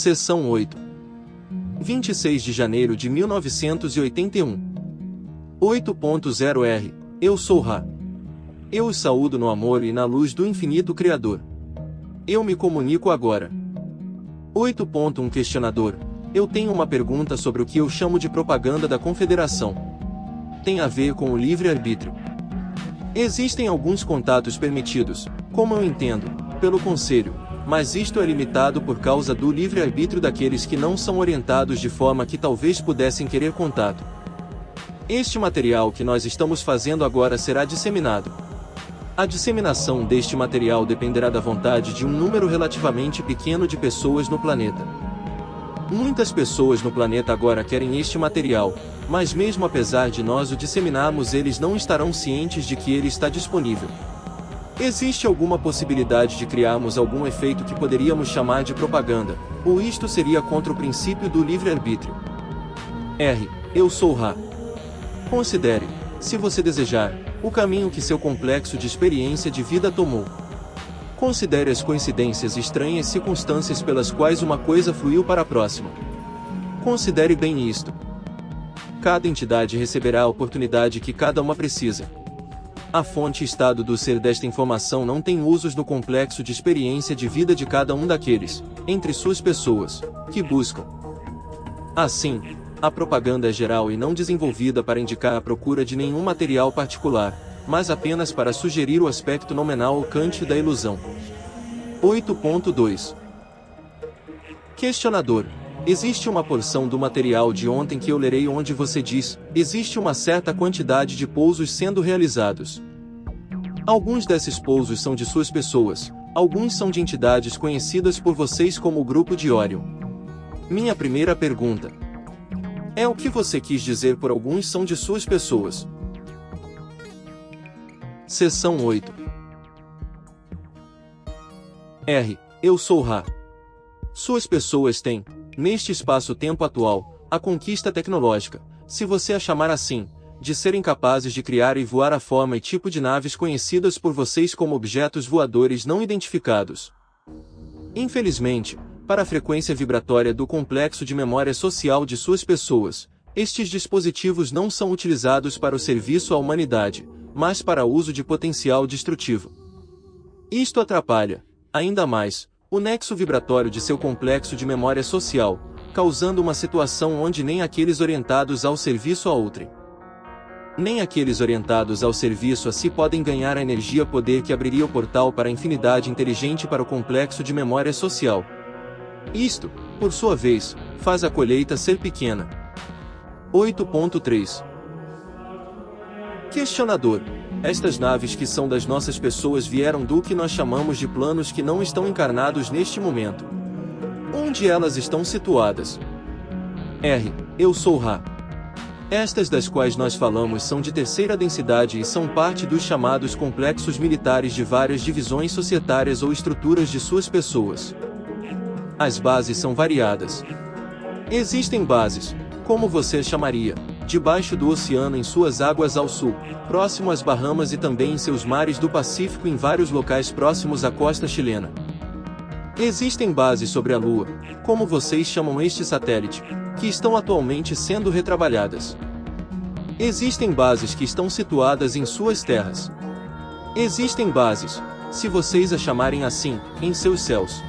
Seção 8. 26 de janeiro de 1981. 8.0R. Eu sou Ra. Eu os saúdo no amor e na luz do infinito Criador. Eu me comunico agora. 8.1 Questionador. Eu tenho uma pergunta sobre o que eu chamo de propaganda da Confederação. Tem a ver com o livre-arbítrio. Existem alguns contatos permitidos, como eu entendo, pelo Conselho, mas isto é limitado por causa do livre-arbítrio daqueles que não são orientados de forma que talvez pudessem querer contato. Este material que nós estamos fazendo agora será disseminado. A disseminação deste material dependerá da vontade de um número relativamente pequeno de pessoas no planeta. Muitas pessoas no planeta agora querem este material, mas mesmo apesar de nós o disseminarmos, eles não estarão cientes de que ele está disponível. Existe alguma possibilidade de criarmos algum efeito que poderíamos chamar de propaganda, ou isto seria contra o princípio do livre-arbítrio? R. Eu sou Ra. Considere, se você desejar, o caminho que seu complexo de experiência de vida tomou. Considere as coincidências e estranhas circunstâncias pelas quais uma coisa fluiu para a próxima. Considere bem isto. Cada entidade receberá a oportunidade que cada uma precisa. A fonte e estado do ser desta informação não tem usos no complexo de experiência de vida de cada um daqueles, entre suas pessoas, que buscam. Assim, a propaganda é geral e não desenvolvida para indicar a procura de nenhum material particular, mas apenas para sugerir o aspecto nominal ou cântico da ilusão. 8.2 Questionador. Existe uma porção do material de ontem que eu lerei onde você diz, existe uma certa quantidade de pousos sendo realizados. Alguns desses pousos são de suas pessoas, alguns são de entidades conhecidas por vocês como o Grupo de Orion. Minha primeira pergunta é: o que você quis dizer por alguns são de suas pessoas? Seção 8. R. Eu sou Ra. Suas pessoas têm, neste espaço-tempo atual, a conquista tecnológica, se você a chamar assim, de serem capazes de criar e voar a forma e tipo de naves conhecidas por vocês como objetos voadores não identificados. Infelizmente, para a frequência vibratória do complexo de memória social de suas pessoas, estes dispositivos não são utilizados para o serviço à humanidade, mas para uso de potencial destrutivo. Isto atrapalha, ainda mais, o nexo vibratório de seu complexo de memória social, causando uma situação onde nem aqueles orientados ao serviço a outrem, nem aqueles orientados ao serviço a si podem ganhar a energia poder que abriria o portal para a infinidade inteligente para o complexo de memória social. Isto, por sua vez, faz a colheita ser pequena. 8.3 Questionador. Estas naves que são das nossas pessoas vieram do que nós chamamos de planos que não estão encarnados neste momento. Onde elas estão situadas? R. Eu sou Ra. Estas das quais nós falamos são de terceira densidade e são parte dos chamados complexos militares de várias divisões societárias ou estruturas de suas pessoas. As bases são variadas. Existem bases, como você as chamaria, debaixo do oceano em suas águas ao sul, próximo às Bahamas e também em seus mares do Pacífico em vários locais próximos à costa chilena. Existem bases sobre a Lua, como vocês chamam este satélite, que estão atualmente sendo retrabalhadas. Existem bases que estão situadas em suas terras. Existem bases, se vocês a chamarem assim, em seus céus.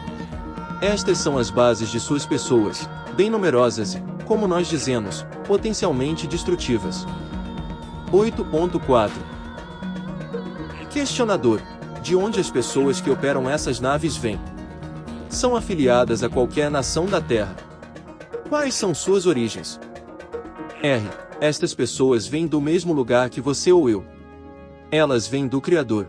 Estas são as bases de suas pessoas, bem numerosas e, como nós dizemos, potencialmente destrutivas. 8.4 Questionador. De onde as pessoas que operam essas naves vêm? São afiliadas a qualquer nação da Terra. Quais são suas origens? R. Estas pessoas vêm do mesmo lugar que você ou eu. Elas vêm do Criador.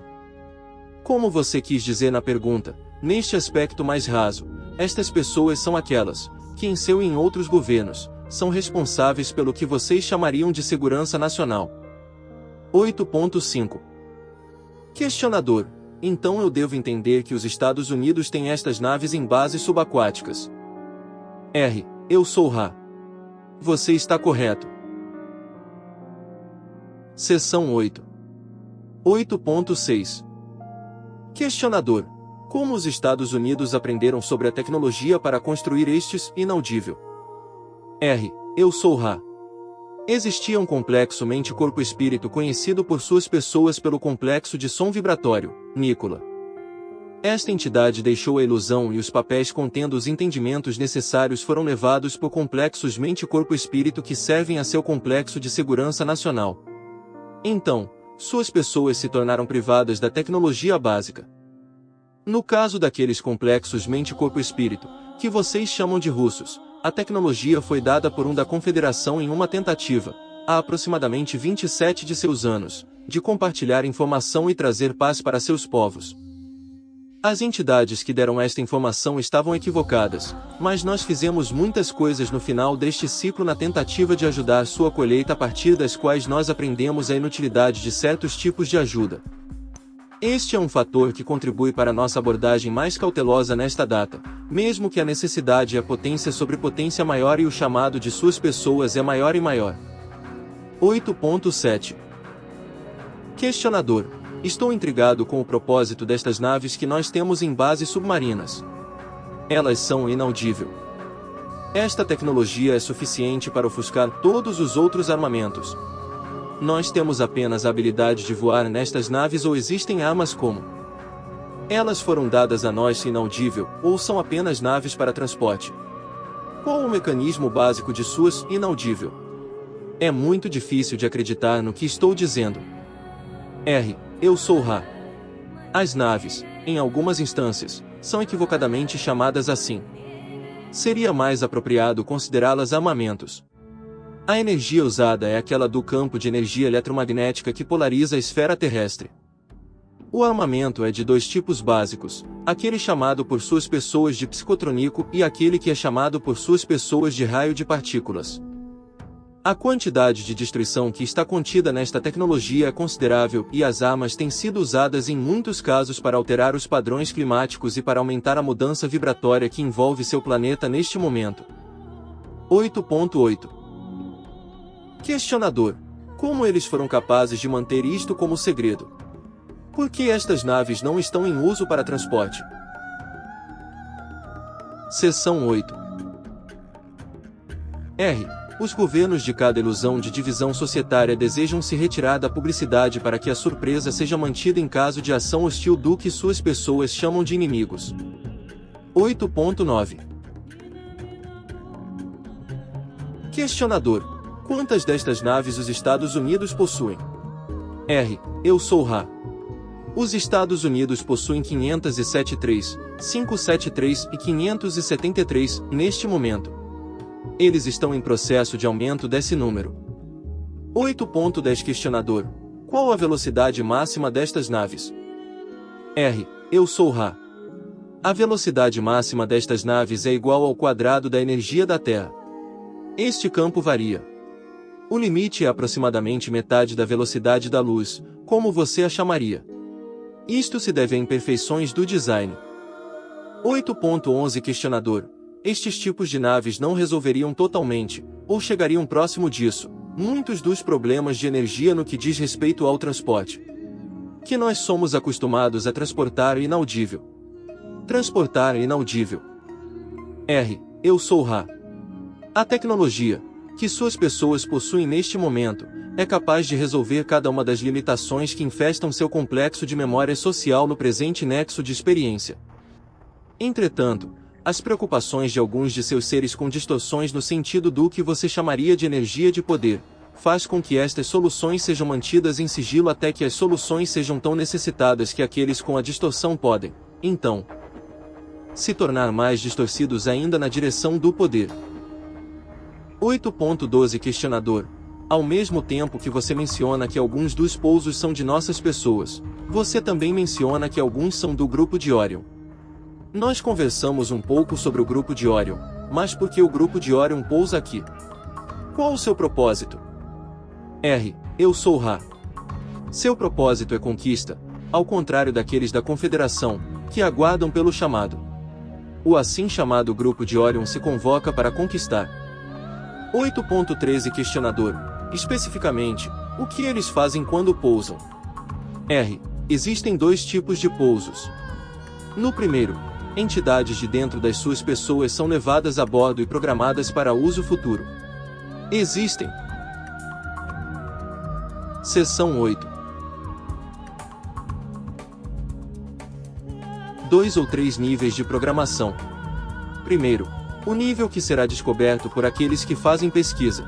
Como você quis dizer na pergunta, neste aspecto mais raso, estas pessoas são aquelas que em seu e em outros governos são responsáveis pelo que vocês chamariam de segurança nacional. 8.5 Questionador. Então eu devo entender que os Estados Unidos têm estas naves em bases subaquáticas. R. Eu sou Ra. Você está correto. Seção 8. 8.6 Questionador. Como os Estados Unidos aprenderam sobre a tecnologia para construir estes? Inaudível. R. Eu sou Ra. Existia um complexo mente-corpo-espírito conhecido por suas pessoas pelo complexo de som vibratório, Nikola. Esta entidade deixou a ilusão e os papéis contendo os entendimentos necessários foram levados por complexos mente-corpo-espírito que servem a seu complexo de segurança nacional. Então, suas pessoas se tornaram privadas da tecnologia básica. No caso daqueles complexos mente-corpo-espírito, que vocês chamam de russos, a tecnologia foi dada por um da Confederação em uma tentativa, há aproximadamente 27 de seus anos, de compartilhar informação e trazer paz para seus povos. As entidades que deram esta informação estavam equivocadas, mas nós fizemos muitas coisas no final deste ciclo na tentativa de ajudar sua colheita a partir das quais nós aprendemos a inutilidade de certos tipos de ajuda. Este é um fator que contribui para nossa abordagem mais cautelosa nesta data, mesmo que a necessidade e a potência sobre potência maior e o chamado de suas pessoas é maior e maior. 8.7 Questionador. Estou intrigado com o propósito destas naves que nós temos em bases submarinas. Elas são inaudível. Esta tecnologia é suficiente para ofuscar todos os outros armamentos. Nós temos apenas a habilidade de voar nestas naves ou existem armas como? Elas foram dadas a nós inaudível, ou são apenas naves para transporte? Qual o mecanismo básico de suas inaudível? É muito difícil de acreditar no que estou dizendo. R. Eu sou Ra. As naves, em algumas instâncias, são equivocadamente chamadas assim. Seria mais apropriado considerá-las armamentos. A energia usada é aquela do campo de energia eletromagnética que polariza a esfera terrestre. O armamento é de dois tipos básicos, aquele chamado por suas pessoas de psicotrônico e aquele que é chamado por suas pessoas de raio de partículas. A quantidade de destruição que está contida nesta tecnologia é considerável e as armas têm sido usadas em muitos casos para alterar os padrões climáticos e para aumentar a mudança vibratória que envolve seu planeta neste momento. 8.8 Questionador. Como eles foram capazes de manter isto como segredo? Por que estas naves não estão em uso para transporte? Seção 8 R. Os governos de cada ilusão de divisão societária desejam se retirar da publicidade para que a surpresa seja mantida em caso de ação hostil do que suas pessoas chamam de inimigos. 8.9 Questionador. Quantas destas naves os Estados Unidos possuem? R. Eu sou Ra. Os Estados Unidos possuem 507-3, 573 e 573 neste momento. Eles estão em processo de aumento desse número. 8.10 Questionador. Qual a velocidade máxima destas naves? R. Eu sou Ra. A velocidade máxima destas naves é igual ao quadrado da energia da Terra. Este campo varia. O limite é aproximadamente metade da velocidade da luz, como você a chamaria. Isto se deve a imperfeições do design. 8.11 Questionador. Estes tipos de naves não resolveriam totalmente, ou chegariam próximo disso, muitos dos problemas de energia no que diz respeito ao transporte. Que nós somos acostumados a transportar inaudível. Transportar inaudível. R. Eu sou Ra. A tecnologia, que suas pessoas possuem neste momento, é capaz de resolver cada uma das limitações que infestam seu complexo de memória social no presente nexo de experiência. Entretanto, as preocupações de alguns de seus seres com distorções no sentido do que você chamaria de energia de poder, faz com que estas soluções sejam mantidas em sigilo até que as soluções sejam tão necessitadas que aqueles com a distorção podem, então, se tornar mais distorcidos ainda na direção do poder. 8.12 Questionador. Ao mesmo tempo que você menciona que alguns dos pousos são de nossas pessoas, você também menciona que alguns são do grupo de Orion. Nós conversamos um pouco sobre o grupo de Orion, mas por que o grupo de Orion pousa aqui? Qual o seu propósito? R. Eu sou Ra. Seu propósito é conquista, ao contrário daqueles da Confederação, que aguardam pelo chamado. O assim chamado grupo de Orion se convoca para conquistar. 8.13 Questionador. Especificamente, o que eles fazem quando pousam? R. Existem dois tipos de pousos. No primeiro, entidades de dentro das suas pessoas são levadas a bordo e programadas para uso futuro. Existem. Seção 8. 2 ou 3 níveis de programação. Primeiro, o nível que será descoberto por aqueles que fazem pesquisa.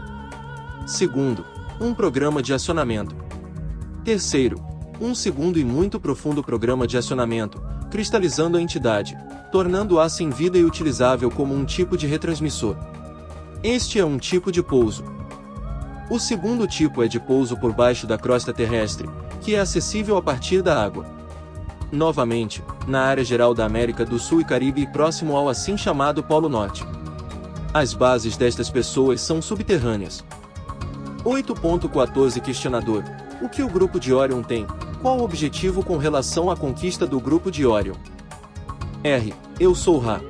Segundo, um programa de acionamento. Terceiro, um segundo e muito profundo programa de acionamento, cristalizando a entidade, tornando-a sem vida e utilizável como um tipo de retransmissor. Este é um tipo de pouso. O segundo tipo é de pouso por baixo da crosta terrestre, que é acessível a partir da água. Novamente, na área geral da América do Sul e Caribe e próximo ao assim chamado Polo Norte. As bases destas pessoas são subterrâneas. 8.14 Questionador: o que o grupo de Orion tem? Qual o objetivo com relação à conquista do grupo de Orion? R. Eu sou Ra.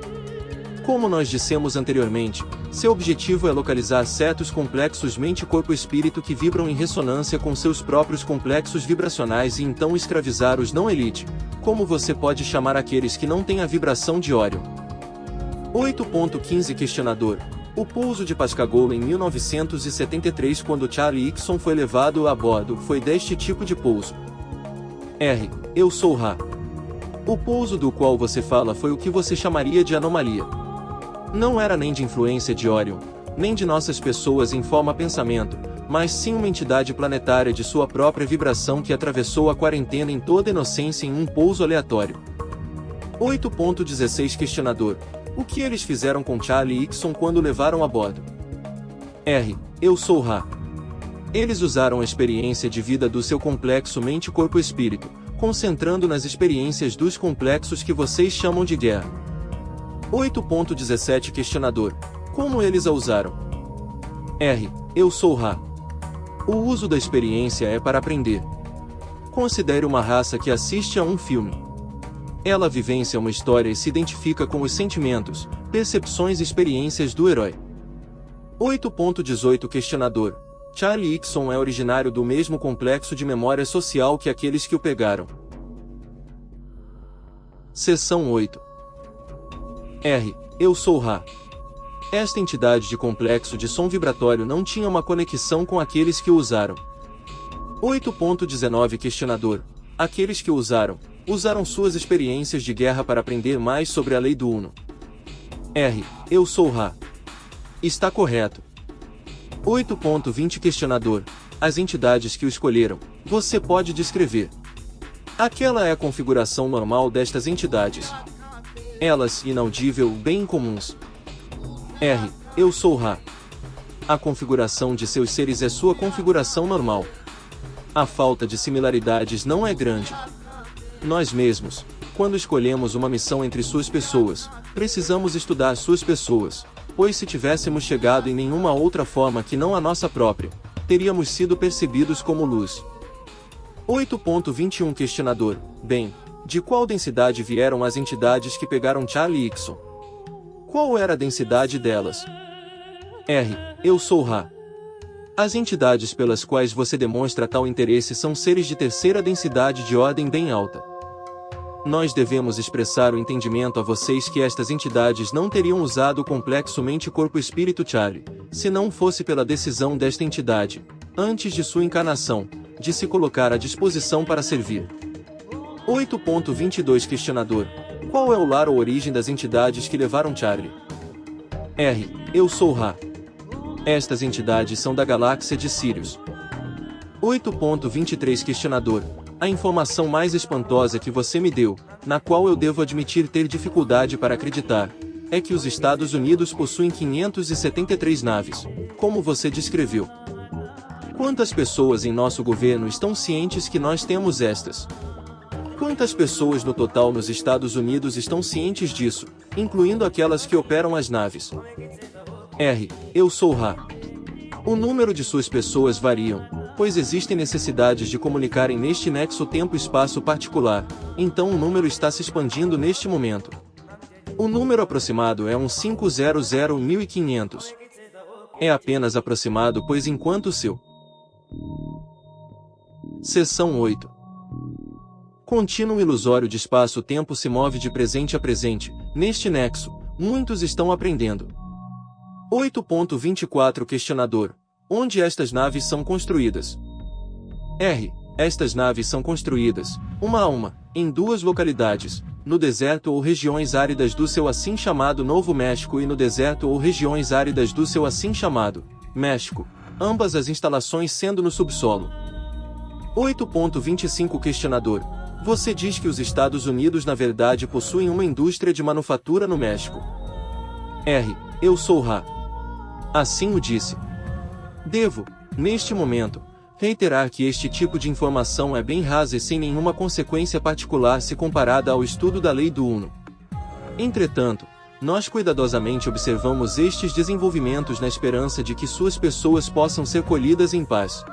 Como nós dissemos anteriormente, seu objetivo é localizar certos complexos mente-corpo-espírito que vibram em ressonância com seus próprios complexos vibracionais e então escravizar os não-elite, como você pode chamar aqueles que não têm a vibração de Orion. 8.15 Questionador: o pouso de Pascagoula em 1973, quando Charlie Hickson foi levado a bordo, foi deste tipo de pouso. R. Eu sou Ra. O pouso do qual você fala foi o que você chamaria de anomalia. Não era nem de influência de Orion, nem de nossas pessoas em forma pensamento, mas sim uma entidade planetária de sua própria vibração que atravessou a quarentena em toda inocência em um pouso aleatório. 8.16 Questionador: o que eles fizeram com Charlie Hickson quando o levaram a bordo? R. Eu sou Ra. Eles usaram a experiência de vida do seu complexo mente-corpo-espírito, concentrando nas experiências dos complexos que vocês chamam de guerra. 8.17 Questionador: como eles a usaram? R. Eu sou Ra. O uso da experiência é para aprender. Considere uma raça que assiste a um filme. Ela vivencia uma história e se identifica com os sentimentos, percepções e experiências do herói. 8.18 Questionador: Charlie Hickson é originário do mesmo complexo de memória social que aqueles que o pegaram. Seção 8. R. Eu sou Ra. Esta entidade de complexo de som vibratório não tinha uma conexão com aqueles que o usaram. 8.19 Questionador: aqueles que o usaram suas experiências de guerra para aprender mais sobre a lei do Uno. R. Eu sou Ra. Está correto. 8.20 Questionador: as entidades que o escolheram, você pode descrever. Aquela é a configuração normal destas entidades. Elas, inaudível, bem incomuns. R. Eu sou Ra. A configuração de seus seres é sua configuração normal. A falta de similaridades não é grande. Nós mesmos, quando escolhemos uma missão entre suas pessoas, precisamos estudar suas pessoas, pois se tivéssemos chegado em nenhuma outra forma que não a nossa própria, teríamos sido percebidos como luz. 8.21 Questionador: bem, de qual densidade vieram as entidades que pegaram Charlie Hickson? Qual era a densidade delas? R. Eu sou Ra. As entidades pelas quais você demonstra tal interesse são seres de terceira densidade de ordem bem alta. Nós devemos expressar o entendimento a vocês que estas entidades não teriam usado o complexo mente-corpo-espírito Charlie, se não fosse pela decisão desta entidade, antes de sua encarnação, de se colocar à disposição para servir. 8.22 Questionador: qual é o lar ou origem das entidades que levaram Charlie? R. Eu sou Ra. Estas entidades são da galáxia de Sirius. 8.23 Questionador: a informação mais espantosa que você me deu, na qual eu devo admitir ter dificuldade para acreditar, é que os Estados Unidos possuem 573 naves, como você descreveu. Quantas pessoas em nosso governo estão cientes que nós temos estas? Quantas pessoas no total nos Estados Unidos estão cientes disso, incluindo aquelas que operam as naves? R. Eu sou Ra. O número de suas pessoas variam, pois existem necessidades de comunicarem neste nexo tempo-espaço particular, então o número está se expandindo neste momento. O número aproximado é um 500.1500. É apenas aproximado pois enquanto o seu. Seção 8. Contínuo ilusório de espaço-tempo se move de presente a presente. Neste nexo, muitos estão aprendendo. 8.24 Questionador. Onde estas naves são construídas? R. Estas naves são construídas, uma a uma, em duas localidades, no deserto ou regiões áridas do seu assim chamado Novo México e no deserto ou regiões áridas do seu assim chamado México, ambas as instalações sendo no subsolo. 8.25 Questionador. Você diz que os Estados Unidos na verdade possuem uma indústria de manufatura no México. R. Eu sou Ra. Assim o disse. Devo, neste momento, reiterar que este tipo de informação é bem rasa e sem nenhuma consequência particular se comparada ao estudo da lei do Uno. Entretanto, nós cuidadosamente observamos estes desenvolvimentos na esperança de que suas pessoas possam ser colhidas em paz.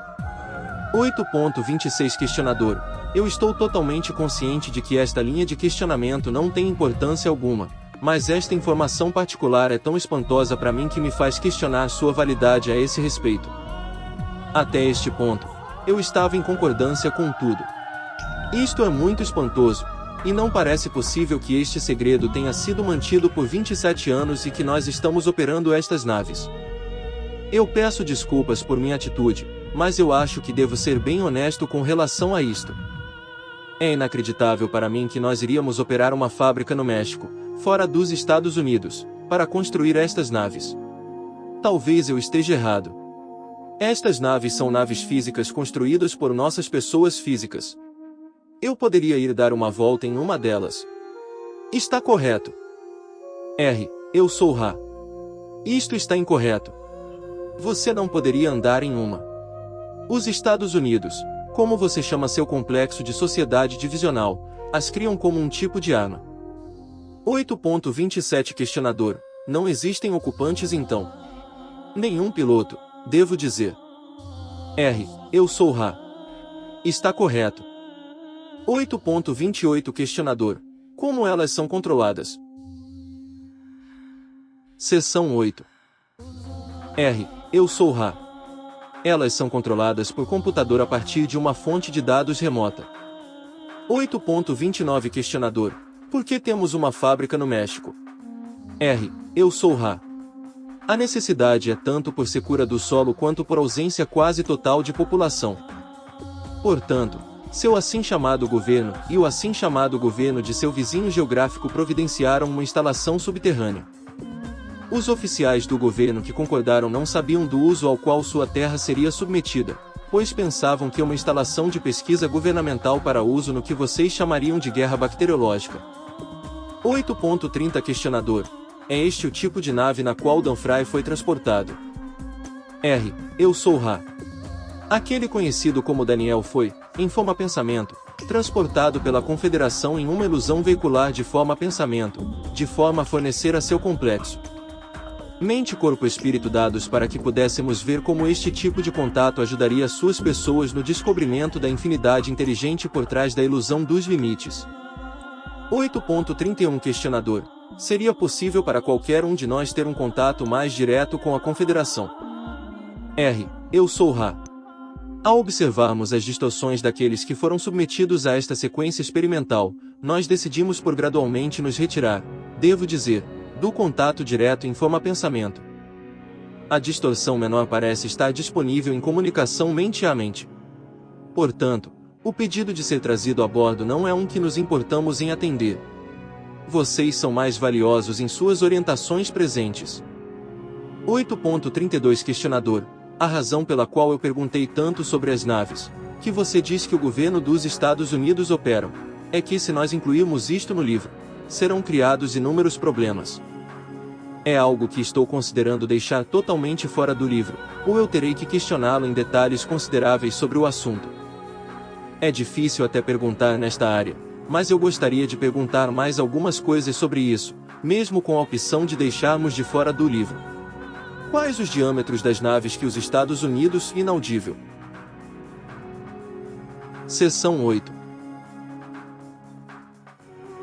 8.26 Questionador. Eu estou totalmente consciente de que esta linha de questionamento não tem importância alguma, mas esta informação particular é tão espantosa para mim que me faz questionar sua validade a esse respeito. Até este ponto, eu estava em concordância com tudo. Isto é muito espantoso, e não parece possível que este segredo tenha sido mantido por 27 anos e que nós estamos operando estas naves. Eu peço desculpas por minha atitude, mas eu acho que devo ser bem honesto com relação a isto. É inacreditável para mim que nós iríamos operar uma fábrica no México, fora dos Estados Unidos, para construir estas naves. Talvez eu esteja errado. Estas naves são naves físicas construídas por nossas pessoas físicas. Eu poderia ir dar uma volta em uma delas. Está correto. R. Eu sou Ra. Isto está incorreto. Você não poderia andar em uma. Os Estados Unidos, como você chama seu complexo de sociedade divisional, as criam como um tipo de arma. 8.27 Questionador. Não existem ocupantes então? Nenhum piloto, devo dizer. R. Eu sou Ra. Está correto. 8.28 Questionador. Como elas são controladas? Seção 8. R. Eu sou Ra. Elas são controladas por computador a partir de uma fonte de dados remota. 8.29 Questionador. Por que temos uma fábrica no México? R. Eu sou Ra. A necessidade é tanto por secura do solo quanto por ausência quase total de população. Portanto, seu assim chamado governo e o assim chamado governo de seu vizinho geográfico providenciaram uma instalação subterrânea. Os oficiais do governo que concordaram não sabiam do uso ao qual sua terra seria submetida, pois pensavam que uma instalação de pesquisa governamental para uso no que vocês chamariam de guerra bacteriológica. 8.30 Questionador. É este o tipo de nave na qual Danfry foi transportado? R. Eu sou Ra. Aquele conhecido como Daniel foi, em forma pensamento, transportado pela Confederação em uma ilusão veicular de forma pensamento, de forma a fornecer a seu complexo mente, corpo e espírito dados para que pudéssemos ver como este tipo de contato ajudaria suas pessoas no descobrimento da infinidade inteligente por trás da ilusão dos limites. 8.31 Questionador. Seria possível para qualquer um de nós ter um contato mais direto com a Confederação? R. Eu sou Ra. Ao observarmos as distorções daqueles que foram submetidos a esta sequência experimental, nós decidimos por gradualmente nos retirar, devo dizer, do contato direto em forma pensamento. A distorção menor parece estar disponível em comunicação mente a mente. Portanto, o pedido de ser trazido a bordo não é um que nos importamos em atender. Vocês são mais valiosos em suas orientações presentes. 8.32 Questionador. A razão pela qual eu perguntei tanto sobre as naves, que você diz que o governo dos Estados Unidos operam, é que se nós incluirmos isto no livro, serão criados inúmeros problemas. É algo que estou considerando deixar totalmente fora do livro, ou eu terei que questioná-lo em detalhes consideráveis sobre o assunto. É difícil até perguntar nesta área, mas eu gostaria de perguntar mais algumas coisas sobre isso, mesmo com a opção de deixarmos de fora do livro. Quais os diâmetros das naves que os Estados Unidos inaudível? Seção 8.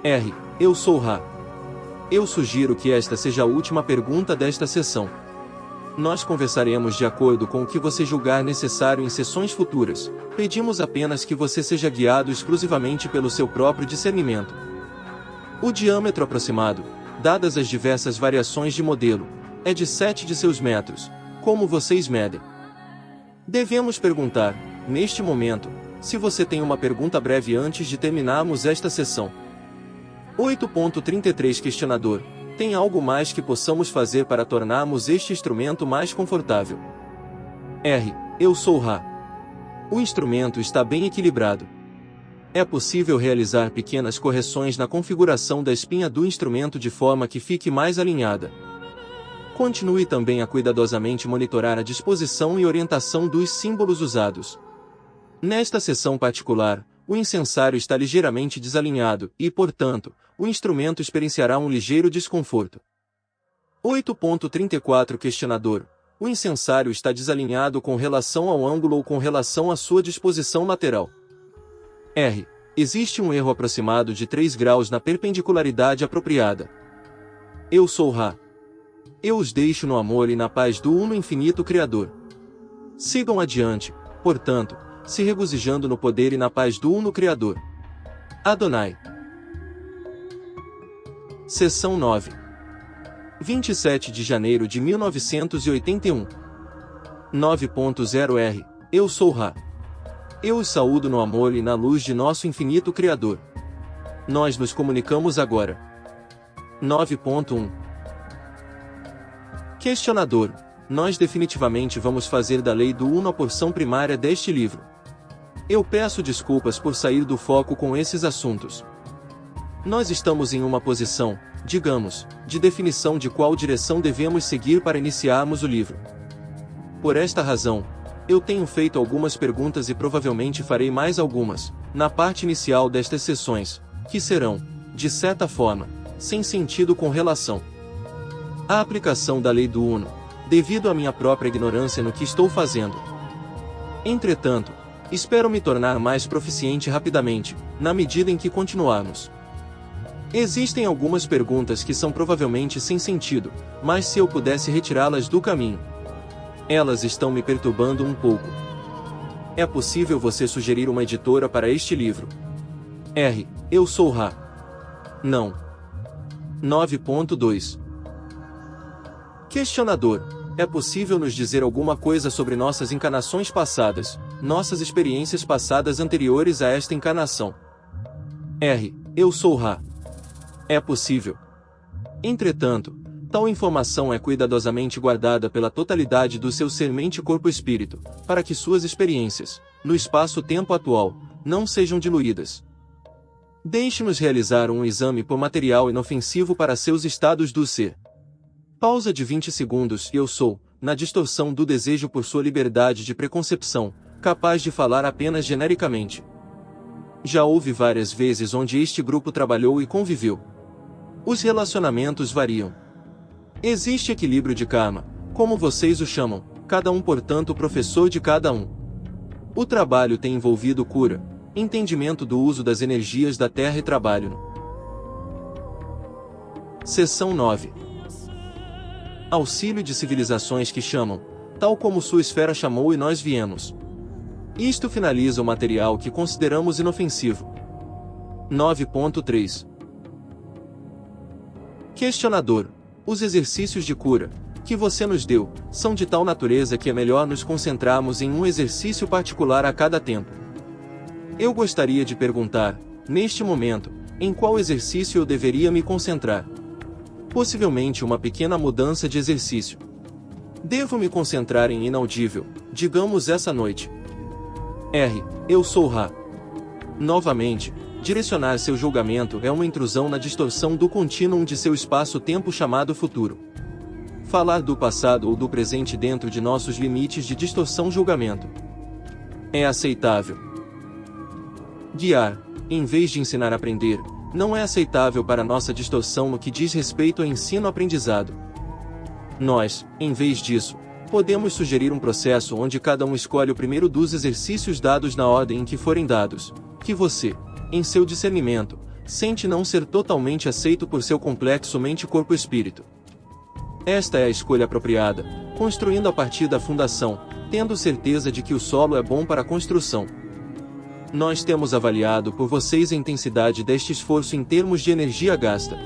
R. Eu sou Ra. Eu sugiro que esta seja a última pergunta desta sessão. Nós conversaremos de acordo com o que você julgar necessário em sessões futuras. Pedimos apenas que você seja guiado exclusivamente pelo seu próprio discernimento. O diâmetro aproximado, dadas as diversas variações de modelo, é de 7 de seus metros. Como vocês medem? Devemos perguntar, neste momento, se você tem uma pergunta breve antes de terminarmos esta sessão. 8.33 Questionador: tem algo mais que possamos fazer para tornarmos este instrumento mais confortável? R. Eu sou Ra. O instrumento está bem equilibrado. É possível realizar pequenas correções na configuração da espinha do instrumento de forma que fique mais alinhada. Continue também a cuidadosamente monitorar a disposição e orientação dos símbolos usados. Nesta sessão particular, o incensário está ligeiramente desalinhado e, portanto, o instrumento experienciará um ligeiro desconforto. 8.34 Questionador: o incensário está desalinhado com relação ao ângulo ou com relação à sua disposição lateral? R. Existe um erro aproximado de 3 graus na perpendicularidade apropriada. Eu sou Ra. Eu os deixo no amor e na paz do Uno Infinito Criador. Sigam adiante, portanto, se regozijando no poder e na paz do Uno Criador. Adonai. Seção 9. 27 de janeiro de 1981. 9.0 R. Eu sou Ra. Eu os saúdo no amor e na luz de nosso infinito Criador. Nós nos comunicamos agora. 9.1 Questionador: nós definitivamente vamos fazer da lei do Uno a porção primária deste livro. Eu peço desculpas por sair do foco com esses assuntos. Nós estamos em uma posição, digamos, de definição de qual direção devemos seguir para iniciarmos o livro. Por esta razão, eu tenho feito algumas perguntas e provavelmente farei mais algumas, na parte inicial destas sessões, que serão, de certa forma, sem sentido com relação à aplicação da lei do Uno, devido à minha própria ignorância no que estou fazendo. Entretanto, espero me tornar mais proficiente rapidamente, na medida em que continuarmos. Existem algumas perguntas que são provavelmente sem sentido, mas se eu pudesse retirá-las do caminho. Elas estão me perturbando um pouco. É possível você sugerir uma editora para este livro? R. Eu sou Ra. Não. 9.2 Questionador: é possível nos dizer alguma coisa sobre nossas encarnações passadas, nossas experiências passadas anteriores a esta encarnação? R. Eu sou Ra. É possível. Entretanto, tal informação é cuidadosamente guardada pela totalidade do seu ser mente-corpo-espírito, para que suas experiências, no espaço-tempo atual, não sejam diluídas. Deixe-nos realizar um exame por material inofensivo para seus estados do ser. Pausa de 20 segundos e eu sou, na distorção do desejo por sua liberdade de preconcepção, capaz de falar apenas genericamente. Já houve várias vezes onde este grupo trabalhou e conviveu. Os relacionamentos variam. Existe equilíbrio de karma, como vocês o chamam, cada um portanto professor de cada um. O trabalho tem envolvido cura, entendimento do uso das energias da Terra e trabalho. Seção 9. Auxílio de civilizações que chamam, tal como sua esfera chamou e nós viemos. Isto finaliza o material que consideramos inofensivo. 9.3 Questionador: os exercícios de cura, que você nos deu, são de tal natureza que é melhor nos concentrarmos em um exercício particular a cada tempo. Eu gostaria de perguntar, neste momento, em qual exercício eu deveria me concentrar? Possivelmente uma pequena mudança de exercício. Devo me concentrar em inaudível, digamos essa noite. R. Eu sou Ra. Novamente, direcionar seu julgamento é uma intrusão na distorção do contínuo de seu espaço-tempo chamado futuro. Falar do passado ou do presente dentro de nossos limites de distorção-julgamento é aceitável. Guiar, em vez de ensinar a aprender, não é aceitável para nossa distorção no que diz respeito ao ensino-aprendizado. Nós, em vez disso, podemos sugerir um processo onde cada um escolhe o primeiro dos exercícios dados na ordem em que forem dados, que você, em seu discernimento, sente não ser totalmente aceito por seu complexo mente-corpo-espírito. Esta é a escolha apropriada, construindo a partir da fundação, tendo certeza de que o solo é bom para a construção. Nós temos avaliado por vocês a intensidade deste esforço em termos de energia gasta.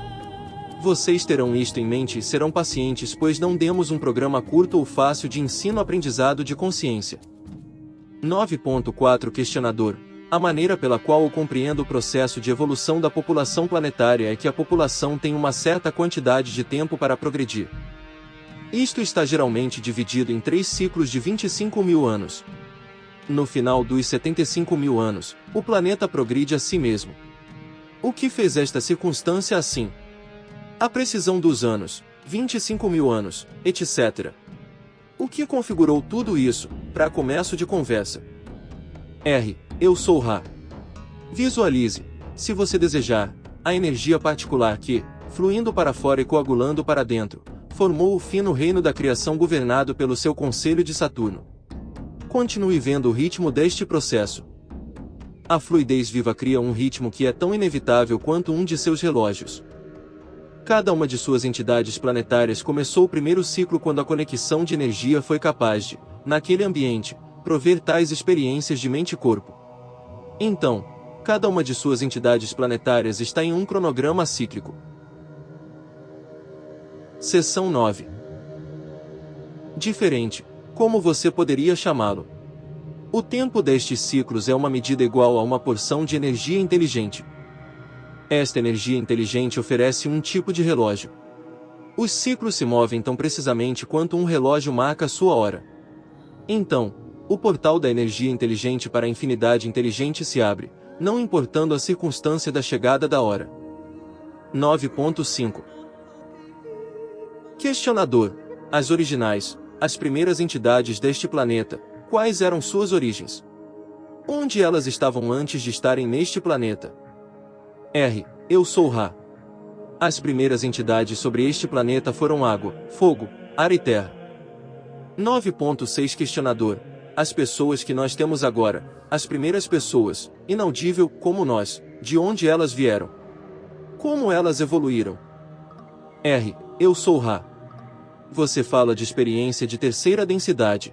Vocês terão isto em mente e serão pacientes, pois não demos um programa curto ou fácil de ensino-aprendizado de consciência. 9.4 Questionador. A maneira pela qual eu compreendo o processo de evolução da população planetária é que a população tem uma certa quantidade de tempo para progredir. Isto está geralmente dividido em 3 ciclos de 25 mil anos. No final dos 75 mil anos, o planeta progride a si mesmo. O que fez esta circunstância assim? A precisão dos anos, 25 mil anos, etc. O que configurou tudo isso, para começo de conversa? Eu sou Ra. Visualize, se você desejar, a energia particular que, fluindo para fora e coagulando para dentro, formou o fino reino da criação governado pelo seu conselho de Saturno. Continue vendo o ritmo deste processo. A fluidez viva cria um ritmo que é tão inevitável quanto um de seus relógios. Cada uma de suas entidades planetárias começou o primeiro ciclo quando a conexão de energia foi capaz de, naquele ambiente, prover tais experiências de mente e corpo. Então, cada uma de suas entidades planetárias está em um cronograma cíclico. Seção 9. Diferente. Como você poderia chamá-lo? O tempo destes ciclos é uma medida igual a uma porção de energia inteligente. Esta energia inteligente oferece um tipo de relógio. Os ciclos se movem tão precisamente quanto um relógio marca sua hora. Então, o portal da energia inteligente para a infinidade inteligente se abre, não importando a circunstância da chegada da hora. 9.5 Questionador. As originais, as primeiras entidades deste planeta, quais eram suas origens? Onde elas estavam antes de estarem neste planeta? Eu sou Ra. As primeiras entidades sobre este planeta foram água, fogo, ar e terra. 9.6 Questionador. As pessoas que nós temos agora, as primeiras pessoas, inaudível como nós, de onde elas vieram? Como elas evoluíram? Eu sou Ra. Você fala de experiência de terceira densidade.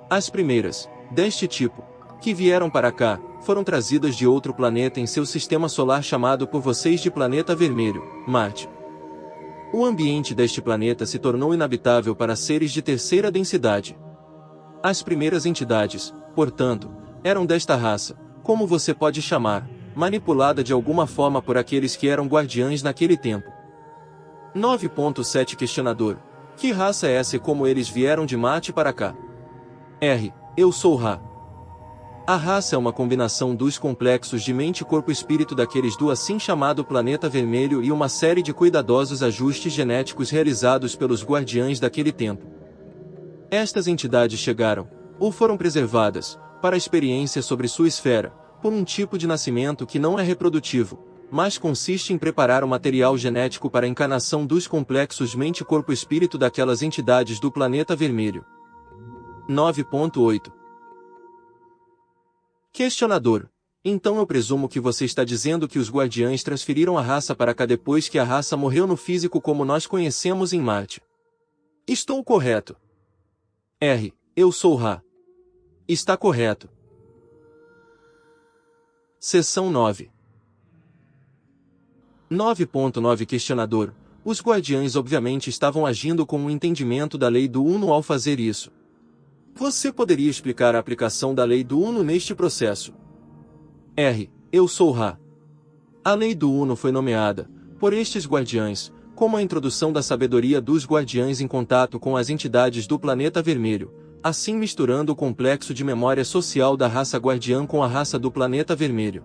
As primeiras, deste tipo, que vieram para cá, foram trazidas de outro planeta em seu sistema solar chamado por vocês de planeta vermelho, Marte. O ambiente deste planeta se tornou inabitável para seres de terceira densidade. As primeiras entidades, portanto, eram desta raça, como você pode chamar, manipulada de alguma forma por aqueles que eram guardiães naquele tempo. 9.7 Questionador. Que raça é essa e como eles vieram de Marte para cá? Eu sou Ra. A raça é uma combinação dos complexos de mente, corpo e espírito daqueles do assim chamado planeta vermelho e uma série de cuidadosos ajustes genéticos realizados pelos guardiães daquele tempo. Estas entidades chegaram, ou foram preservadas, para a experiência sobre sua esfera, por um tipo de nascimento que não é reprodutivo, mas consiste em preparar o material genético para a encarnação dos complexos mente, corpo e espírito daquelas entidades do planeta vermelho. 9.8 Questionador. Então eu presumo que você está dizendo que os guardiães transferiram a raça para cá depois que a raça morreu no físico como nós conhecemos em Marte. Estou correto? Eu sou Ra. Está correto. Seção 9. 9.9 Questionador. Os guardiães obviamente estavam agindo com o entendimento da lei do Uno ao fazer isso. Você poderia explicar a aplicação da lei do Uno neste processo? Eu sou Ra. A lei do Uno foi nomeada, por estes guardiães, como a introdução da sabedoria dos guardiães em contato com as entidades do planeta vermelho, assim misturando o complexo de memória social da raça guardiã com a raça do planeta vermelho.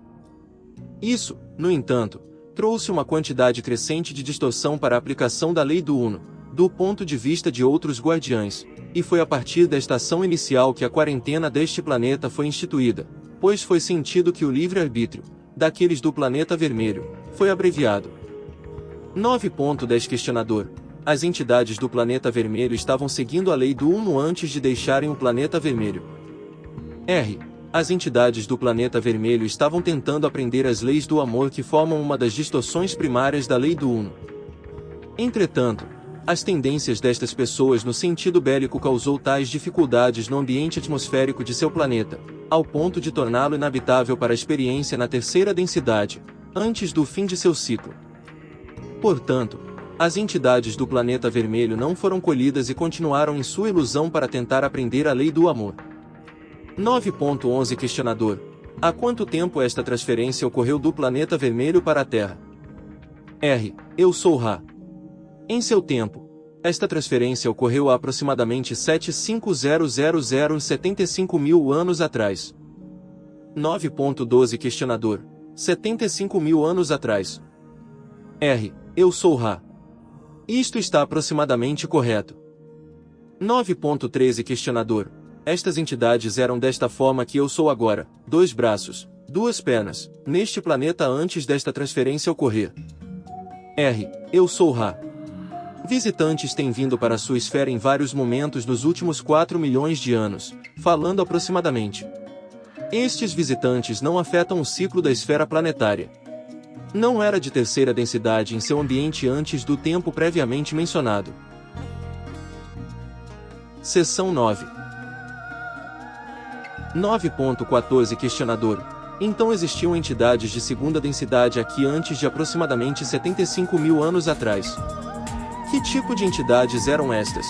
Isso, no entanto, trouxe uma quantidade crescente de distorção para a aplicação da lei do Uno, do ponto de vista de outros guardiães, e foi a partir da estação inicial que a quarentena deste planeta foi instituída, pois foi sentido que o livre-arbítrio, daqueles do planeta vermelho, foi abreviado. 9.10 Questionador. As entidades do planeta vermelho estavam seguindo a lei do Uno antes de deixarem o planeta vermelho. As entidades do planeta vermelho estavam tentando aprender as leis do amor que formam uma das distorções primárias da lei do Uno. Entretanto, As tendências destas pessoas no sentido bélico causou tais dificuldades no ambiente atmosférico de seu planeta, ao ponto de torná-lo inabitável para a experiência na terceira densidade, antes do fim de seu ciclo. Portanto, as entidades do planeta vermelho não foram colhidas e continuaram em sua ilusão para tentar aprender a lei do amor. 9.11 Questionador: há quanto tempo esta transferência ocorreu do planeta vermelho para a Terra? R. Eu sou Ra. Em seu tempo, esta transferência ocorreu há aproximadamente 75.000 mil anos atrás. 9.12 Questionador: 75 mil anos atrás. R. Eu sou Ra. Isto está aproximadamente correto. 9.13 Questionador: estas entidades eram desta forma que eu sou agora, 2 braços, 2 pernas, neste planeta antes desta transferência ocorrer. R. Eu sou Ra. Visitantes têm vindo para sua esfera em vários momentos nos últimos 4 milhões de anos, falando aproximadamente. Estes visitantes não afetam o ciclo da esfera planetária. Não era de terceira densidade em seu ambiente antes do tempo previamente mencionado. Seção 9. 9.14 Questionador: então existiam entidades de segunda densidade aqui antes de aproximadamente 75 mil anos atrás. Que tipo de entidades eram estas?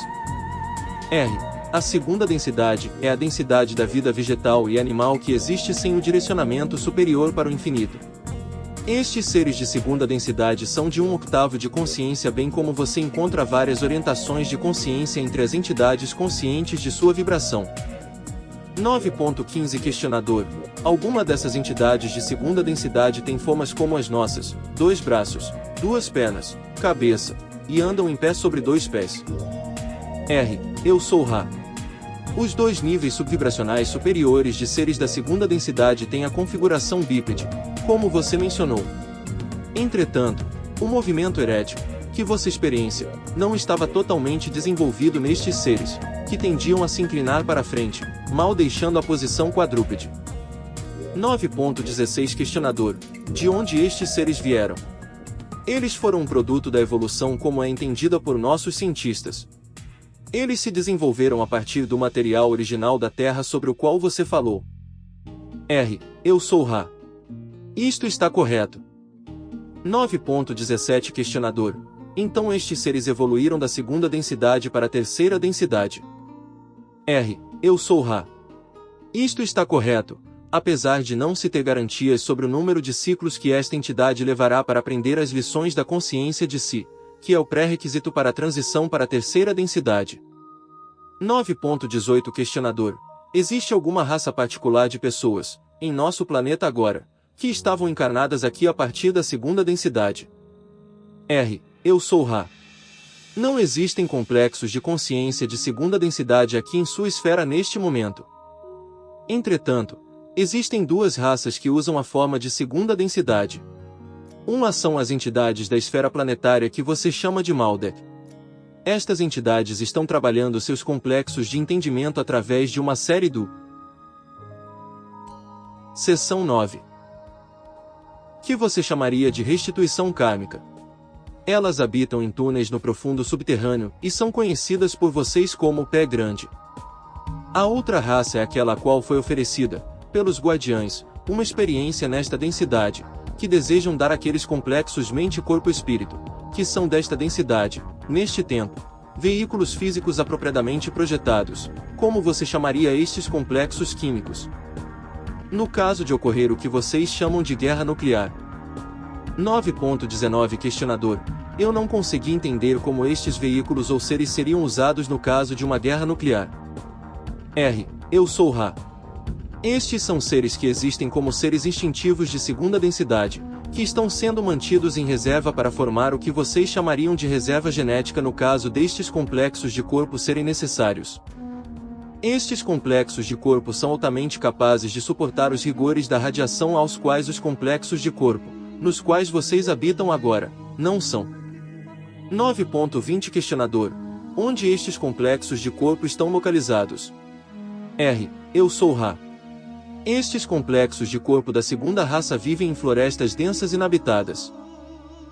R. A segunda densidade é a densidade da vida vegetal e animal que existe sem o direcionamento superior para o infinito. Estes seres de segunda densidade são de 1/8 de consciência, bem como você encontra várias orientações de consciência entre as entidades conscientes de sua vibração. 9.15 Questionador: alguma dessas entidades de segunda densidade tem formas como as nossas, 2 braços, 2 pernas, cabeça, e andam em pé sobre 2 pés? R. Eu sou Ra. Os 2 níveis subvibracionais superiores de seres da segunda densidade têm a configuração bípede, como você mencionou. Entretanto, o movimento erétil, que você experiencia, não estava totalmente desenvolvido nestes seres, que tendiam a se inclinar para frente, mal deixando a posição quadrúpede. 9.16 Questionador: de onde estes seres vieram? Eles foram um produto da evolução como é entendida por nossos cientistas. Eles se desenvolveram a partir do material original da Terra sobre o qual você falou. R. Eu sou Ra. Isto está correto. 9.17 Questionador: então estes seres evoluíram da segunda densidade para a terceira densidade? R. Eu sou Ra. Isto está correto, apesar de não se ter garantias sobre o número de ciclos que esta entidade levará para aprender as lições da consciência de si, que é o pré-requisito para a transição para a terceira densidade. 9.18 Questionador: existe alguma raça particular de pessoas, em nosso planeta agora, que estavam encarnadas aqui a partir da segunda densidade? R. Eu sou Ra. Não existem complexos de consciência de segunda densidade aqui em sua esfera neste momento. Entretanto, existem 2 raças que usam a forma de segunda densidade. Uma são as entidades da esfera planetária que você chama de Maldek. Estas entidades estão trabalhando seus complexos de entendimento através de uma série do Seção 9. Que você chamaria de restituição kármica. Elas habitam em túneis no profundo subterrâneo e são conhecidas por vocês como o Pé Grande. A outra raça é aquela a qual foi oferecida, pelos guardiães, uma experiência nesta densidade, que desejam dar àqueles complexos mente-corpo-espírito, que são desta densidade, neste tempo, veículos físicos apropriadamente projetados, como você chamaria estes complexos químicos? No caso de ocorrer o que vocês chamam de guerra nuclear. 9.19 Questionador: eu não consegui entender como estes veículos ou seres seriam usados no caso de uma guerra nuclear. R. Eu sou Ra. Estes são seres que existem como seres instintivos de segunda densidade, que estão sendo mantidos em reserva para formar o que vocês chamariam de reserva genética no caso destes complexos de corpo serem necessários. Estes complexos de corpo são altamente capazes de suportar os rigores da radiação aos quais os complexos de corpo, nos quais vocês habitam agora, não são. 9.20 Questionador: onde estes complexos de corpo estão localizados? R. Eu sou Ra. Estes complexos de corpo da segunda raça vivem em florestas densas inabitadas.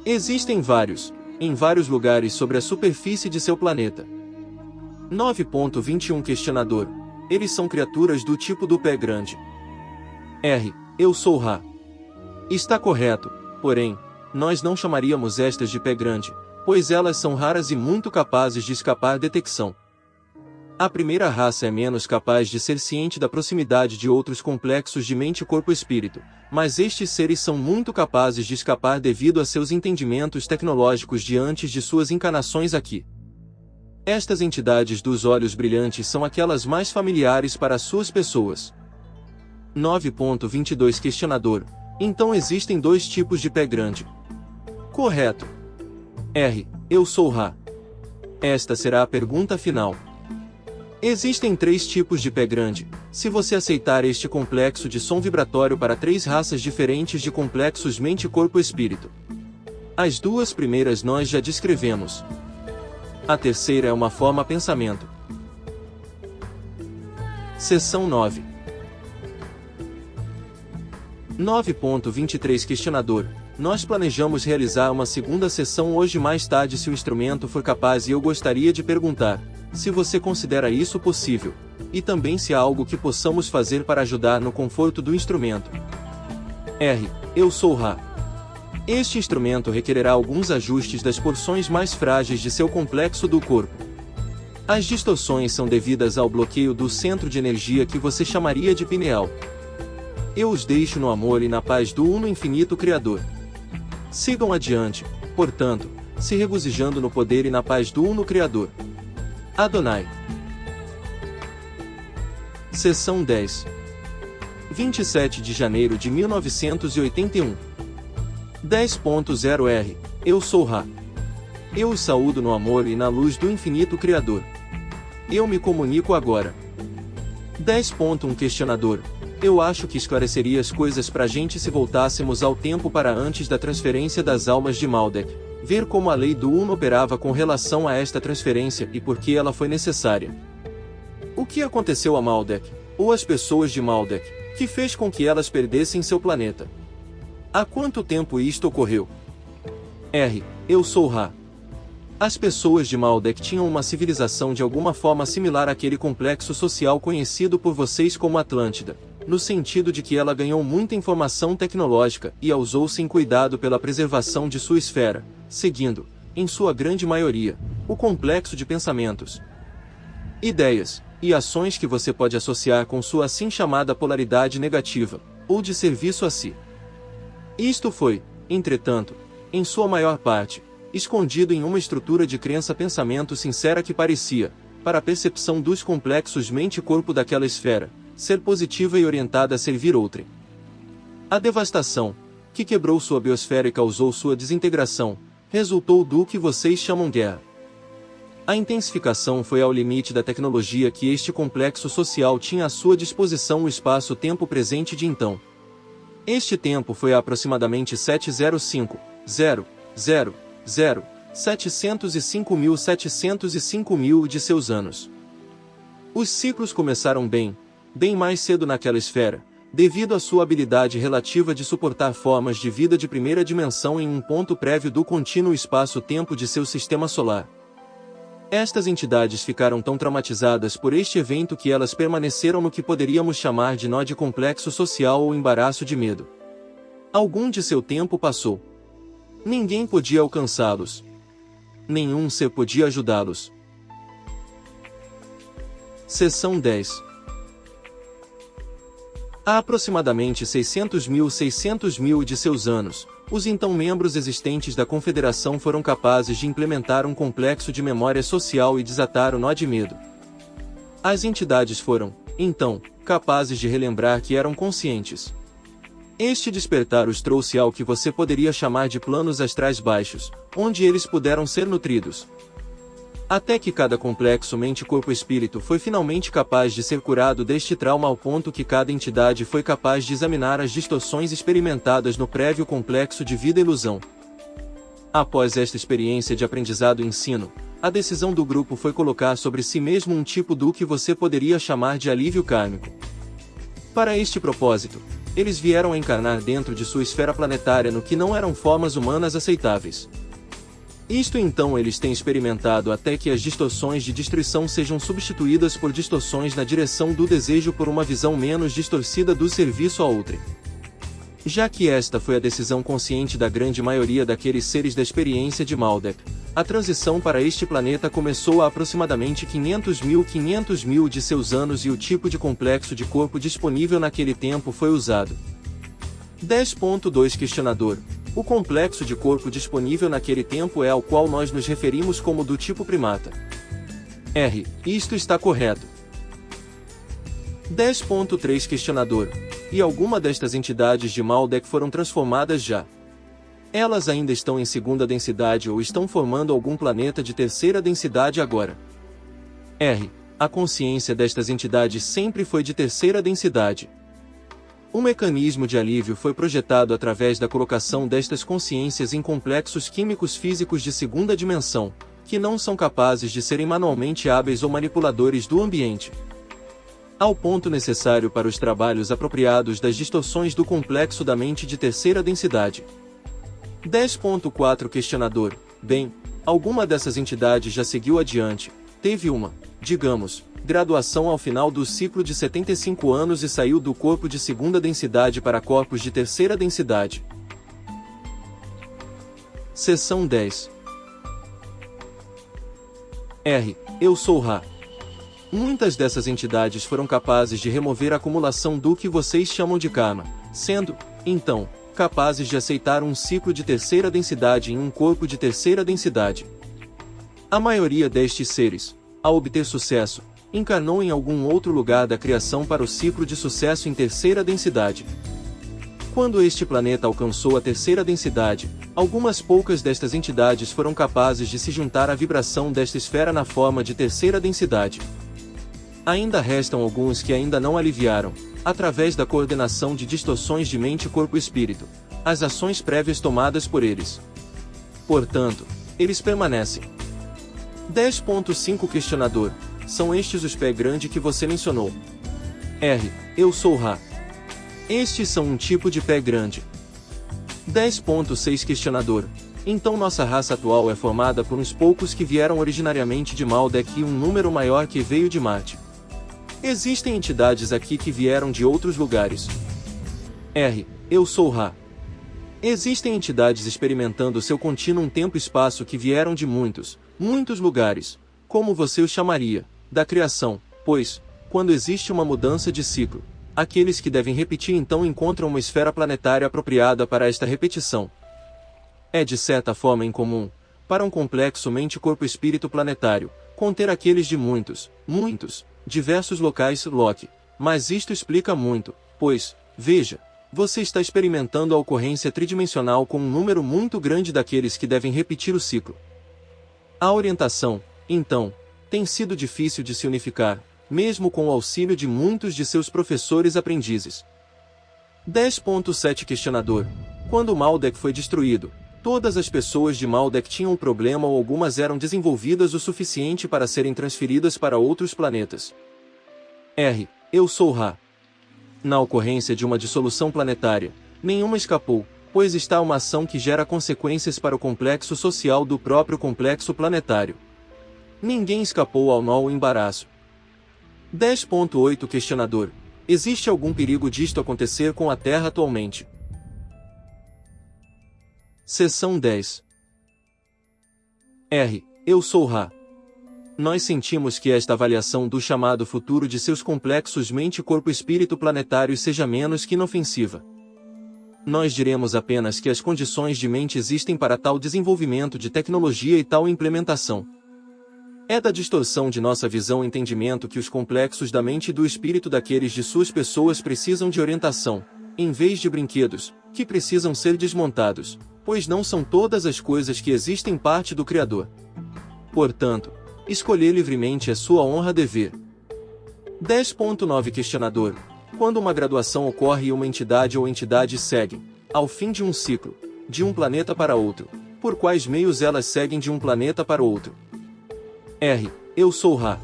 Existem vários, em vários lugares sobre a superfície de seu planeta. 9.21 Questionador. Eles são criaturas do tipo do pé grande. R. Eu sou Ra. Está correto, porém, nós não chamaríamos estas de pé grande, pois elas são raras e muito capazes de escapar detecção. A primeira raça é menos capaz de ser ciente da proximidade de outros complexos de mente, corpo e espírito, mas estes seres são muito capazes de escapar devido a seus entendimentos tecnológicos de antes de suas encarnações aqui. Estas entidades dos olhos brilhantes são aquelas mais familiares para suas pessoas. 9.22 Questionador. Então existem dois tipos de pé grande. Correto. R. Eu sou Ra. Esta será a pergunta final. Existem três tipos de pé grande, se você aceitar este complexo de som vibratório para três raças diferentes de complexos mente, corpo e espírito. As duas primeiras nós já descrevemos. A terceira é uma forma pensamento. Seção 9. 9.23 Questionador. Nós planejamos realizar uma segunda sessão hoje mais tarde se o instrumento for capaz e eu gostaria de perguntar, se você considera isso possível, e também se há algo que possamos fazer para ajudar no conforto do instrumento. R. Eu sou Ra. Este instrumento requererá alguns ajustes das porções mais frágeis de seu complexo do corpo. As distorções são devidas ao bloqueio do centro de energia que você chamaria de pineal. Eu os deixo no amor e na paz do Uno Infinito Criador. Sigam adiante, portanto, se regozijando no poder e na paz do Uno Criador. Adonai. Seção 10. 27 de janeiro de 1981. 10.0 R. Eu sou Ra. Eu os saúdo no amor e na luz do Infinito Criador. Eu me comunico agora. 10.1 Questionador. Eu acho que esclareceria as coisas pra gente se voltássemos ao tempo para antes da transferência das almas de Maldek, ver como a lei do Uno operava com relação a esta transferência e por que ela foi necessária. O que aconteceu a Maldek, ou às pessoas de Maldek, que fez com que elas perdessem seu planeta? Há quanto tempo isto ocorreu? R. Eu sou Ra. As pessoas de Maldek tinham uma civilização de alguma forma similar àquele complexo social conhecido por vocês como Atlântida, no sentido de que ela ganhou muita informação tecnológica e a usou sem cuidado pela preservação de sua esfera, seguindo, em sua grande maioria, o complexo de pensamentos, ideias e ações que você pode associar com sua assim chamada polaridade negativa, ou de serviço a si. Isto foi, entretanto, em sua maior parte, escondido em uma estrutura de crença-pensamento sincera que parecia, para a percepção dos complexos mente-corpo daquela esfera, ser positiva e orientada a servir outrem. A devastação, que quebrou sua biosfera e causou sua desintegração, resultou do que vocês chamam guerra. A intensificação foi ao limite da tecnologia que este complexo social tinha à sua disposição o espaço-tempo presente de então. Este tempo foi há aproximadamente 705.000.705.705.000 de seus anos. Os ciclos começaram bem mais cedo naquela esfera, devido à sua habilidade relativa de suportar formas de vida de primeira dimensão em um ponto prévio do contínuo espaço-tempo de seu sistema solar. Estas entidades ficaram tão traumatizadas por este evento que elas permaneceram no que poderíamos chamar de nó de complexo social ou embaraço de medo. Algum de seu tempo passou. Ninguém podia alcançá-los. Nenhum ser podia ajudá-los. Seção 10. Há aproximadamente 600.000 de seus anos, os então membros existentes da Confederação foram capazes de implementar um complexo de memória social e desatar o nó de medo. As entidades foram, então, capazes de relembrar que eram conscientes. Este despertar os trouxe ao que você poderia chamar de planos astrais baixos, onde eles puderam ser nutridos. Até que cada complexo mente-corpo-espírito foi finalmente capaz de ser curado deste trauma ao ponto que cada entidade foi capaz de examinar as distorções experimentadas no prévio complexo de vida-ilusão. Após esta experiência de aprendizado e ensino, a decisão do grupo foi colocar sobre si mesmo um tipo do que você poderia chamar de alívio kármico. Para este propósito, eles vieram a encarnar dentro de sua esfera planetária no que não eram formas humanas aceitáveis. Isto então eles têm experimentado até que as distorções de destruição sejam substituídas por distorções na direção do desejo por uma visão menos distorcida do serviço a outrem. Já que esta foi a decisão consciente da grande maioria daqueles seres da experiência de Maldek, a transição para este planeta começou há aproximadamente 500 mil de seus anos e o tipo de complexo de corpo disponível naquele tempo foi usado. 10.2 Questionador. O complexo de corpo disponível naquele tempo é ao qual nós nos referimos como do tipo primata. R. Isto está correto. 10.3 Questionador. E alguma destas entidades de Maldek foram transformadas já? Elas ainda estão em segunda densidade ou estão formando algum planeta de terceira densidade agora? R. A consciência destas entidades sempre foi de terceira densidade. Um mecanismo de alívio foi projetado através da colocação destas consciências em complexos químicos físicos de segunda dimensão, que não são capazes de serem manualmente hábeis ou manipuladores do ambiente, ao ponto necessário para os trabalhos apropriados das distorções do complexo da mente de terceira densidade. 10.4 Questionador. Bem, alguma dessas entidades já seguiu adiante, teve uma, digamos, graduação ao final do ciclo de 75 anos e saiu do corpo de segunda densidade para corpos de terceira densidade. Seção 10. R. Eu sou Ra. Muitas dessas entidades foram capazes de remover a acumulação do que vocês chamam de karma, sendo, então, capazes de aceitar um ciclo de terceira densidade em um corpo de terceira densidade. A maioria destes seres, ao obter sucesso, encarnou em algum outro lugar da criação para o ciclo de sucesso em terceira densidade. Quando este planeta alcançou a terceira densidade, algumas poucas destas entidades foram capazes de se juntar à vibração desta esfera na forma de terceira densidade. Ainda restam alguns que ainda não aliviaram, através da coordenação de distorções de mente, corpo e espírito, as ações prévias tomadas por eles. Portanto, eles permanecem. 10.5 Questionador. São estes os pé grande que você mencionou? R. Eu sou Ra. Estes são um tipo de pé grande. 10.6 Questionador. Então nossa raça atual é formada por uns poucos que vieram originariamente de Maldek e um número maior que veio de Marte. Existem entidades aqui que vieram de outros lugares. R. Eu sou Ra. Existem entidades experimentando seu contínuo tempo-espaço que vieram de muitos lugares, como você os chamaria, da criação, pois, quando existe uma mudança de ciclo, aqueles que devem repetir então encontram uma esfera planetária apropriada para esta repetição. É de certa forma incomum, para um complexo mente-corpo-espírito planetário, conter aqueles de muitos, diversos locais Loki, mas isto explica muito, pois, veja, você está experimentando a ocorrência tridimensional com um número muito grande daqueles que devem repetir o ciclo. A orientação, então, tem sido difícil de se unificar, mesmo com o auxílio de muitos de seus professores aprendizes. 10.7 Questionador. Quando Maldek foi destruído, todas as pessoas de Maldek tinham um problema ou algumas eram desenvolvidas o suficiente para serem transferidas para outros planetas. R. Eu sou Ra. Na ocorrência de uma dissolução planetária, nenhuma escapou, pois está uma ação que gera consequências para o complexo social do próprio complexo planetário. Ninguém escapou ao nó ou embaraço. 10.8 Questionador. Existe algum perigo disto acontecer com a Terra atualmente? Seção 10. R. Eu sou Ra. Nós sentimos que esta avaliação do chamado futuro de seus complexos mente-corpo-espírito planetários seja menos que inofensiva. Nós diremos apenas que as condições de mente existem para tal desenvolvimento de tecnologia e tal implementação. É da distorção de nossa visão e entendimento que os complexos da mente e do espírito daqueles de suas pessoas precisam de orientação, em vez de brinquedos, que precisam ser desmontados, pois não são todas as coisas que existem parte do Criador. Portanto, escolher livremente é sua honra-dever. 10.9 Questionador. Quando uma graduação ocorre e uma entidade ou entidades seguem, ao fim de um ciclo, de um planeta para outro, por quais meios elas seguem de um planeta para outro? R. Eu sou Ra.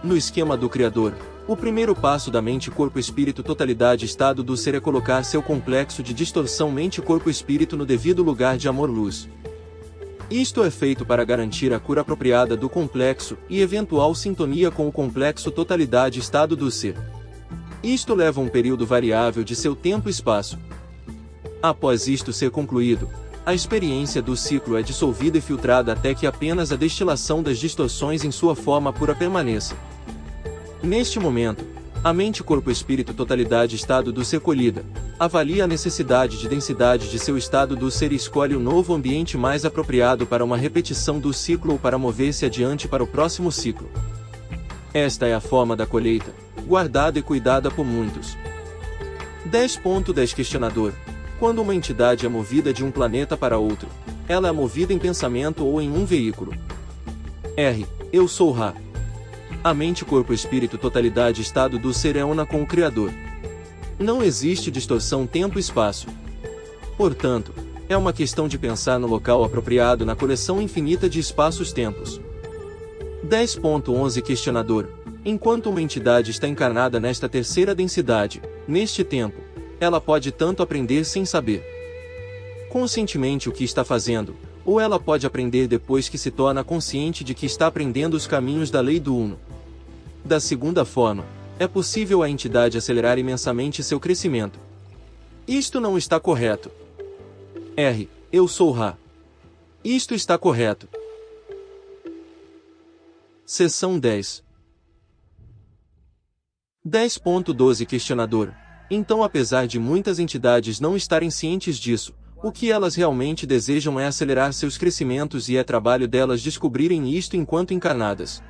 No esquema do Criador, o primeiro passo da mente-corpo-espírito totalidade estado do ser é colocar seu complexo de distorção mente-corpo-espírito no devido lugar de amor-luz. Isto é feito para garantir a cura apropriada do complexo e eventual sintonia com o complexo totalidade-estado do ser. Isto leva um período variável de seu tempo e espaço. Após isto ser concluído, a experiência do ciclo é dissolvida e filtrada até que apenas a destilação das distorções em sua forma pura permaneça. Neste momento, a mente corpo-espírito totalidade-estado do ser colhida, avalia a necessidade de densidade de seu estado do ser e escolhe o novo ambiente mais apropriado para uma repetição do ciclo ou para mover-se adiante para o próximo ciclo. Esta é a forma da colheita, guardada e cuidada por muitos. 10.10 Questionador: quando uma entidade é movida de um planeta para outro, ela é movida em pensamento ou em um veículo? R. Eu sou Ra. A mente corpo-espírito totalidade-estado do ser é una com o Criador. Não existe distorção tempo-espaço. Portanto, é uma questão de pensar no local apropriado na coleção infinita de espaços-tempos. 10.11 Questionador: enquanto uma entidade está encarnada nesta terceira densidade, neste tempo, ela pode tanto aprender sem saber conscientemente o que está fazendo, ou ela pode aprender depois que se torna consciente de que está aprendendo os caminhos da lei do Uno. Da segunda forma, é possível a entidade acelerar imensamente seu crescimento. Isto não está correto. R. Eu sou Ra. Isto está correto. Seção 10. 10.12 Questionador: então, apesar de muitas entidades não estarem cientes disso, o que elas realmente desejam é acelerar seus crescimentos e é trabalho delas descobrirem isto enquanto encarnadas.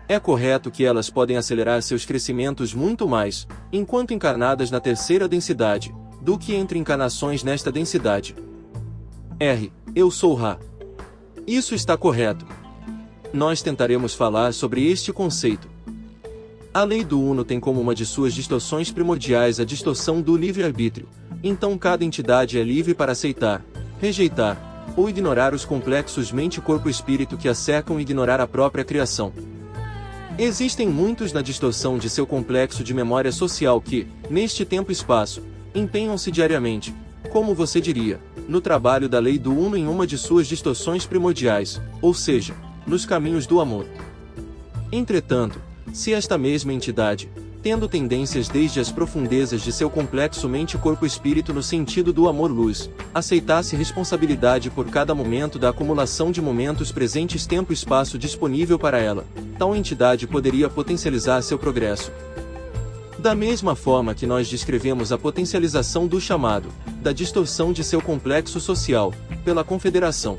É correto que elas podem acelerar seus crescimentos muito mais, enquanto encarnadas na terceira densidade, do que entre encarnações nesta densidade. R. Eu sou Ra. Isso está correto. Nós tentaremos falar sobre este conceito. A lei do Uno tem como uma de suas distorções primordiais a distorção do livre-arbítrio, então cada entidade é livre para aceitar, rejeitar, ou ignorar os complexos mente-corpo-espírito que a cercam e ignorar a própria criação. Existem muitos na distorção de seu complexo de memória social que, neste tempo e espaço, empenham-se diariamente, como você diria, no trabalho da lei do Uno em uma de suas distorções primordiais, ou seja, nos caminhos do amor. Entretanto, se esta mesma entidade, tendo tendências desde as profundezas de seu complexo mente-corpo-espírito no sentido do amor-luz, aceitasse responsabilidade por cada momento da acumulação de momentos presentes tempo-espaço disponível para ela, tal entidade poderia potencializar seu progresso. Da mesma forma que nós descrevemos a potencialização do chamado, da distorção de seu complexo social, pela confederação.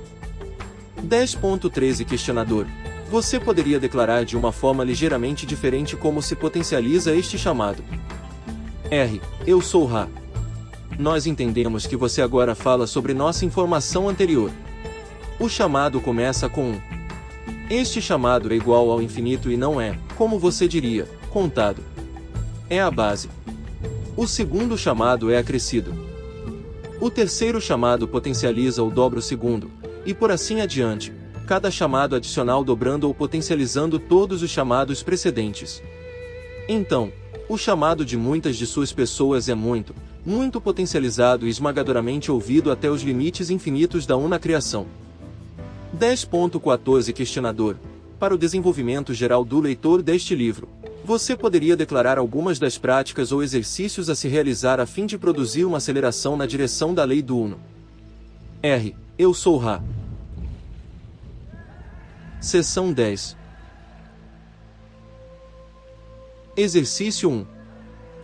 10.13 Questionador: você poderia declarar de uma forma ligeiramente diferente como se potencializa este chamado? R. Eu sou Ra. Nós entendemos que você agora fala sobre nossa informação anterior. O chamado começa com 1. Este chamado é igual ao infinito e não é, como você diria, contado. É a base. O segundo chamado é acrescido. O terceiro chamado potencializa ou dobra o segundo, e por assim adiante, cada chamado adicional dobrando ou potencializando todos os chamados precedentes. Então, o chamado de muitas de suas pessoas é muito, muito potencializado e esmagadoramente ouvido até os limites infinitos da una criação. 10.14 Questionador: para o desenvolvimento geral do leitor deste livro, você poderia declarar algumas das práticas ou exercícios a se realizar a fim de produzir uma aceleração na direção da lei do Uno? R. Eu sou Ra. Seção 10. Exercício 1.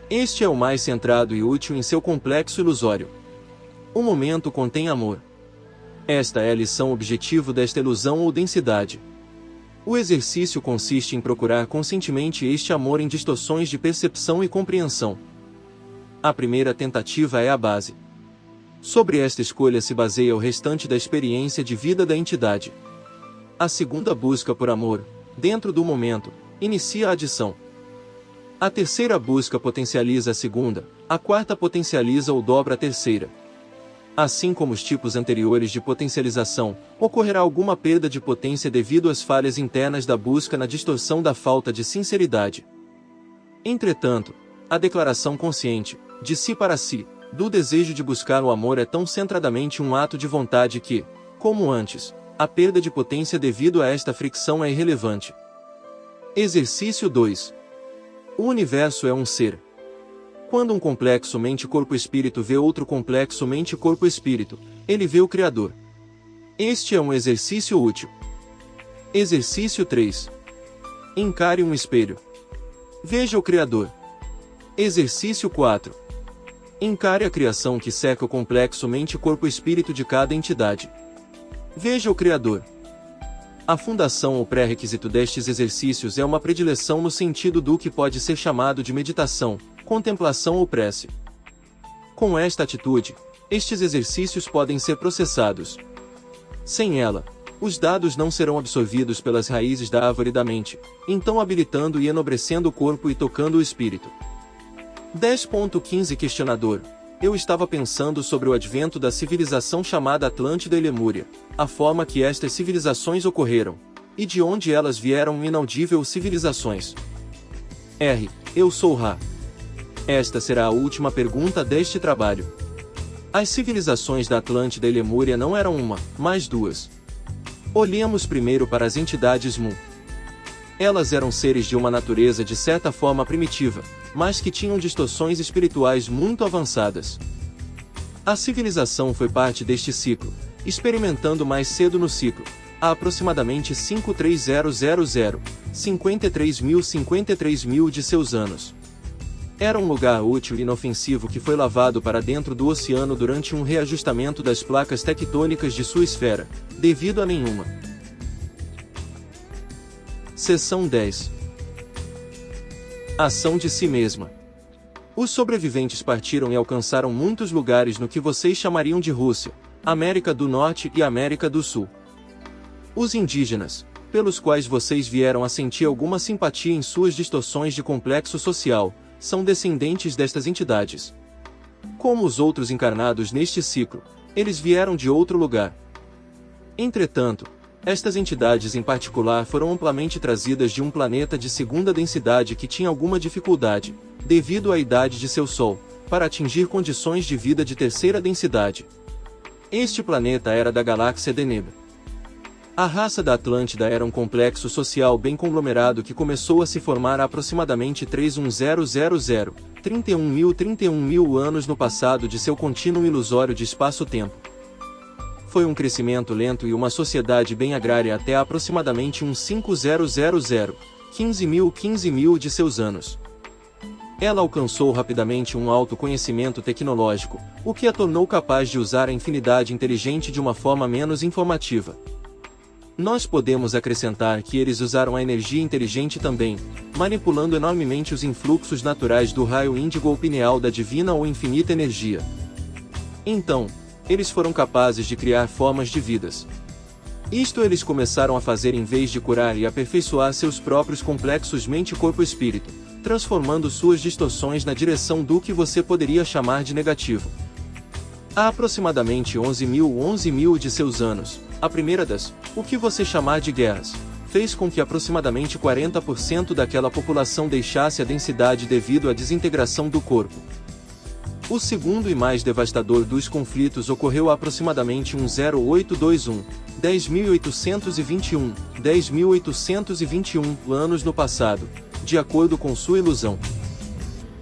Este é o mais centrado e útil em seu complexo ilusório. O momento contém amor. Esta é a lição objetivo desta ilusão ou densidade. O exercício consiste em procurar conscientemente este amor em distorções de percepção e compreensão. A primeira tentativa é a base. Sobre esta escolha se baseia o restante da experiência de vida da entidade. A segunda busca por amor, dentro do momento, inicia a adição. A terceira busca potencializa a segunda, a quarta potencializa ou dobra a terceira. Assim como os tipos anteriores de potencialização, ocorrerá alguma perda de potência devido às falhas internas da busca na distorção da falta de sinceridade. Entretanto, a declaração consciente, de si para si, do desejo de buscar o amor é tão centradamente um ato de vontade que, Como antes, a perda de potência devido a esta fricção é irrelevante. Exercício 2. O universo é um ser. Quando um complexo mente-corpo-espírito vê outro complexo mente-corpo-espírito, ele vê o Criador. Este é um exercício útil. Exercício 3. Encare um espelho. Veja o Criador. Exercício 4. Encare a criação que cerca o complexo mente-corpo-espírito de cada entidade. Veja o Criador. A fundação ou pré-requisito destes exercícios é uma predileção no sentido do que pode ser chamado de meditação, contemplação ou prece. Com esta atitude, estes exercícios podem ser processados. Sem ela, os dados não serão absorvidos pelas raízes da árvore da mente, então habilitando e enobrecendo o corpo e tocando o espírito. 10.15 Questionador. Eu estava pensando sobre o advento da civilização chamada Atlântida e Lemúria, a forma que estas civilizações ocorreram, e de onde elas vieram inaudível civilizações. R. Eu sou Ra. Esta será a última pergunta deste trabalho. As civilizações da Atlântida e Lemúria não eram uma, mas duas. Olhemos primeiro para as entidades Mu. Elas eram seres de uma natureza de certa forma primitiva, mas que tinham distorções espirituais muito avançadas. A civilização foi parte deste ciclo, experimentando mais cedo no ciclo, há aproximadamente 53000, 53.000 de seus anos. Era um lugar útil e inofensivo que foi lavado para dentro do oceano durante um reajustamento das placas tectônicas de sua esfera, devido a nenhuma. Seção 10. Ação de si mesma. Os sobreviventes partiram e alcançaram muitos lugares no que vocês chamariam de Rússia, América do Norte e América do Sul. Os indígenas, pelos quais vocês vieram a sentir alguma simpatia em suas distorções de complexo social, são descendentes destas entidades. Como os outros encarnados neste ciclo, eles vieram de outro lugar. Entretanto, estas entidades em particular foram amplamente trazidas de um planeta de segunda densidade que tinha alguma dificuldade, devido à idade de seu Sol, para atingir condições de vida de terceira densidade. Este planeta era da galáxia Deneb. A raça da Atlântida era um complexo social bem conglomerado que começou a se formar há aproximadamente 31000, 31.000 anos no passado de seu contínuo ilusório de espaço-tempo. Foi um crescimento lento e uma sociedade bem agrária até aproximadamente uns 5000, 15.000 de seus anos. Ela alcançou rapidamente um alto conhecimento tecnológico, o que a tornou capaz de usar a infinidade inteligente de uma forma menos informativa. Nós podemos acrescentar que eles usaram a energia inteligente também, manipulando enormemente os influxos naturais do raio índigo ou pineal da divina ou infinita energia. Então, eles foram capazes de criar formas de vidas. Isto eles começaram a fazer em vez de curar e aperfeiçoar seus próprios complexos mente-corpo-espírito, transformando suas distorções na direção do que você poderia chamar de negativo. Há aproximadamente 11.000 de seus anos, a primeira das, o que você chamar de guerras, fez com que aproximadamente 40% daquela população deixasse a densidade devido à desintegração do corpo. O segundo e mais devastador dos conflitos ocorreu há aproximadamente 0821, 10.821 anos no passado, de acordo com sua ilusão.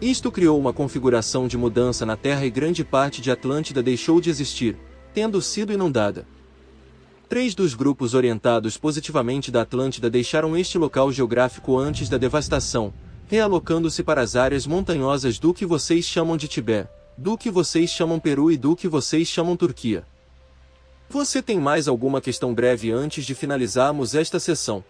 Isto criou uma configuração de mudança na Terra e grande parte de Atlântida deixou de existir, tendo sido inundada. 3 dos grupos orientados positivamente da Atlântida deixaram este local geográfico antes da devastação, realocando-se para as áreas montanhosas do que vocês chamam de Tibete, do que vocês chamam Peru e do que vocês chamam Turquia. Você tem mais alguma questão breve antes de finalizarmos esta sessão?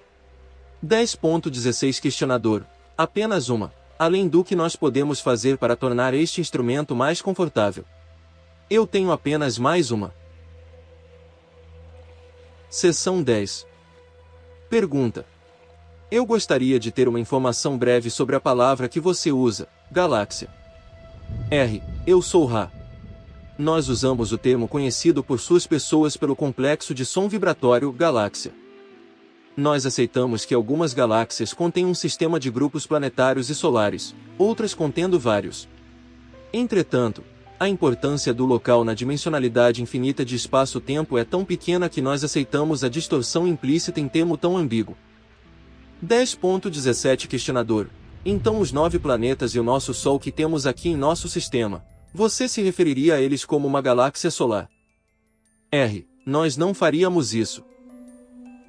10.16 Questionador. Apenas uma. Além do que nós podemos fazer para tornar este instrumento mais confortável? Eu tenho apenas mais uma. Seção 10. Pergunta. Eu gostaria de ter uma informação breve sobre a palavra que você usa, galáxia. R. Eu sou Ra. Nós usamos o termo conhecido por suas pessoas pelo complexo de som vibratório, galáxia. Nós aceitamos que algumas galáxias contêm um sistema de grupos planetários e solares, outras contendo vários. Entretanto, A importância do local na dimensionalidade infinita de espaço-tempo é tão pequena que nós aceitamos a distorção implícita em termo tão ambíguo. 10.17 Questionador. Então os 9 planetas e o nosso Sol que temos aqui em nosso sistema, você se referiria a eles como uma galáxia solar? R. Nós não faríamos isso.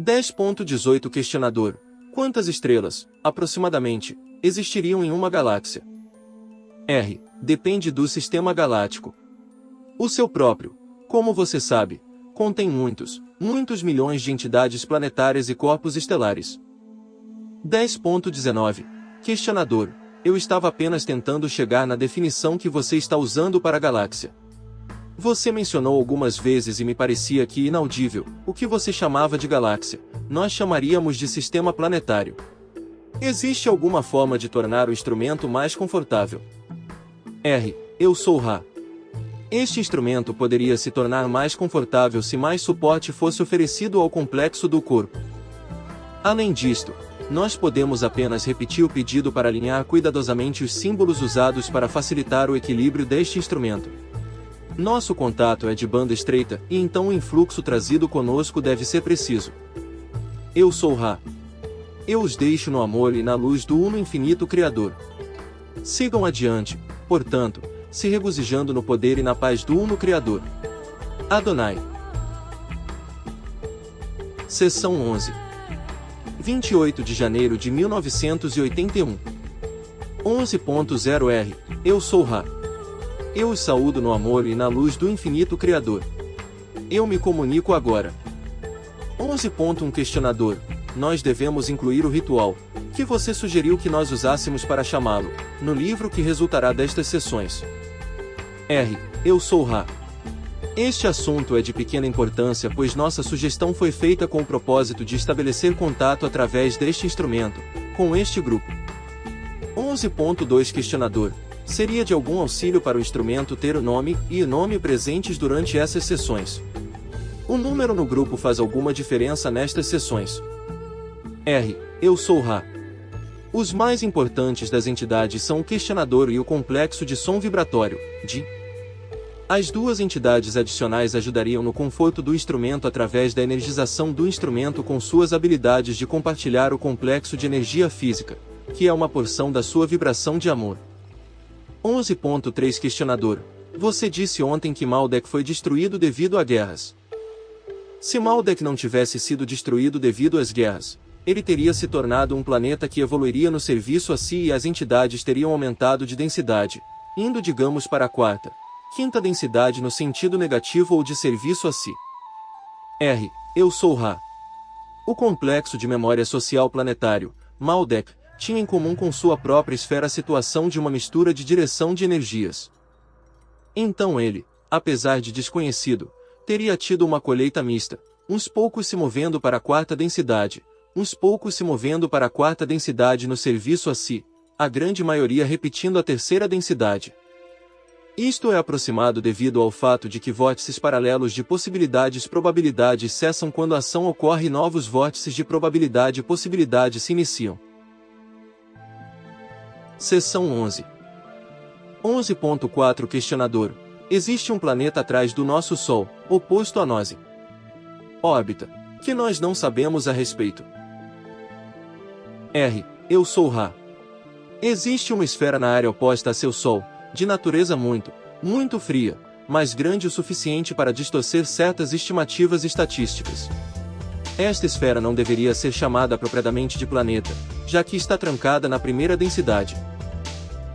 10.18 Questionador. Quantas estrelas, aproximadamente, existiriam em uma galáxia? R. Depende do sistema galáctico. O seu próprio, como você sabe, contém muitos milhões de entidades planetárias e corpos estelares. 10.19 Questionador. Eu estava apenas tentando chegar na definição que você está usando para galáxia. Você mencionou algumas vezes e me parecia que inaudível, o que você chamava de galáxia, nós chamaríamos de sistema planetário. Existe alguma forma de tornar o instrumento mais confortável? R. Eu sou Ra. Este instrumento poderia se tornar mais confortável se mais suporte fosse oferecido ao complexo do corpo. Além disto, nós podemos apenas repetir o pedido para alinhar cuidadosamente os símbolos usados para facilitar o equilíbrio deste instrumento. Nosso contato é de banda estreita, e então o influxo trazido conosco deve ser preciso. Eu sou Ra. Eu os deixo no amor e na luz do Uno Infinito Criador. Sigam adiante, portanto, se regozijando no poder e na paz do Uno Criador. Adonai. Seção 11. 28 de janeiro de 1981. 11.0R. Eu sou Ra. Eu os saúdo no amor e na luz do Infinito Criador. Eu me comunico agora. 11.1 Questionador. Nós devemos incluir o ritual, que você sugeriu que nós usássemos para chamá-lo, no livro que resultará destas sessões. R. Eu sou Ra. Este assunto é de pequena importância pois nossa sugestão foi feita com o propósito de estabelecer contato através deste instrumento, com este grupo. 11.2 Questionador. Seria de algum auxílio para o instrumento ter o nome e o nome presentes durante essas sessões? O número no grupo faz alguma diferença nestas sessões? R. Eu sou Ra. Os mais importantes das entidades são o questionador e o complexo de som vibratório, de. As duas entidades adicionais ajudariam no conforto do instrumento através da energização do instrumento com suas habilidades de compartilhar o complexo de energia física, que é uma porção da sua vibração de amor. 11.3 Questionador. Você disse ontem que Maldek foi destruído devido a guerras. Se Maldek não tivesse sido destruído devido às guerras, ele teria se tornado um planeta que evoluiria no serviço a si e as entidades teriam aumentado de densidade, indo digamos para a quarta, quinta densidade no sentido negativo ou de serviço a si. R. Eu sou Ra. O complexo de memória social planetário, Maldek, tinha em comum com sua própria esfera a situação de uma mistura de direção de energias. Então ele, apesar de desconhecido, teria tido uma colheita mista, uns poucos se movendo para a quarta densidade, uns poucos se movendo para a quarta densidade no serviço a si, a grande maioria repetindo a terceira densidade. Isto é aproximado devido ao fato de que vórtices paralelos de possibilidades-probabilidades cessam quando a ação ocorre e novos vórtices de probabilidade e possibilidade se iniciam. Seção 11. 11.4 Questionador. Existe um planeta atrás do nosso Sol, oposto a nós. Órbita, que nós não sabemos a respeito. R. Eu sou Ra. Existe uma esfera na área oposta a seu Sol, de natureza muito fria, mas grande o suficiente para distorcer certas estimativas estatísticas. Esta esfera não deveria ser chamada apropriadamente de planeta, já que está trancada na primeira densidade.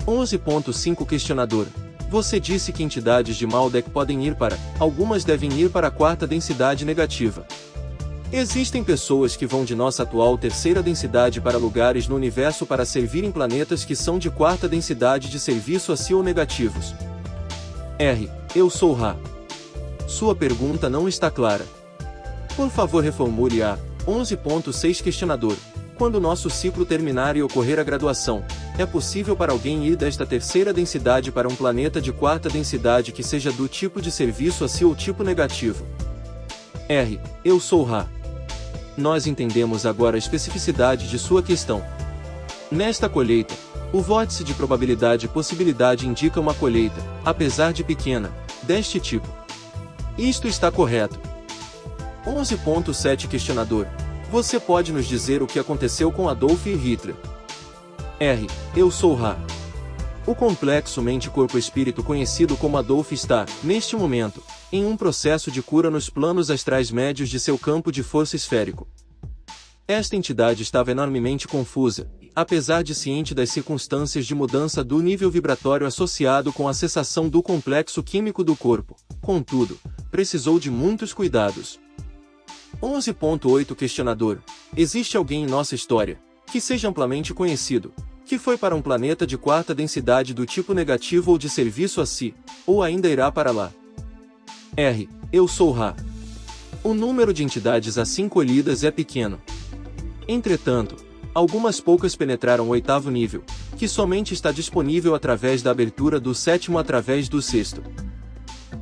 11.5 Questionador. Você disse que entidades de Maldek podem ir para, algumas devem ir para a quarta densidade negativa. Existem pessoas que vão de nossa atual terceira densidade para lugares no universo para servir em planetas que são de quarta densidade de serviço a si ou negativos. R. Eu sou Ra. Sua pergunta não está clara. Por favor reformule a 11.6 Questionador. Quando nosso ciclo terminar e ocorrer a graduação, é possível para alguém ir desta terceira densidade para um planeta de quarta densidade que seja do tipo de serviço a si ou tipo negativo? R. Eu sou Ra. Nós entendemos agora a especificidade de sua questão. Nesta colheita, O vórtice de probabilidade e possibilidade indica uma colheita, apesar de pequena, deste tipo. Isto está correto. 11.7 Questionador. Você pode nos dizer o que aconteceu com Adolf Hitler? R. Eu sou Ra. O complexo mente-corpo-espírito conhecido como Adolf está, neste momento, em um processo de cura nos planos astrais médios de seu campo de força esférico. Esta entidade estava enormemente confusa, apesar de ciente das circunstâncias de mudança do nível vibratório associado com a cessação do complexo químico do corpo. Contudo, precisou de muitos cuidados. 11.8 Questionador. Existe alguém em nossa história, que seja amplamente conhecido, que foi para um planeta de quarta densidade do tipo negativo ou de serviço a si, ou ainda irá para lá? R. Eu sou Ra. O número de entidades assim colhidas é pequeno. Entretanto, algumas poucas penetraram o 8º nível, que somente está disponível através da abertura do 7º através do 6º.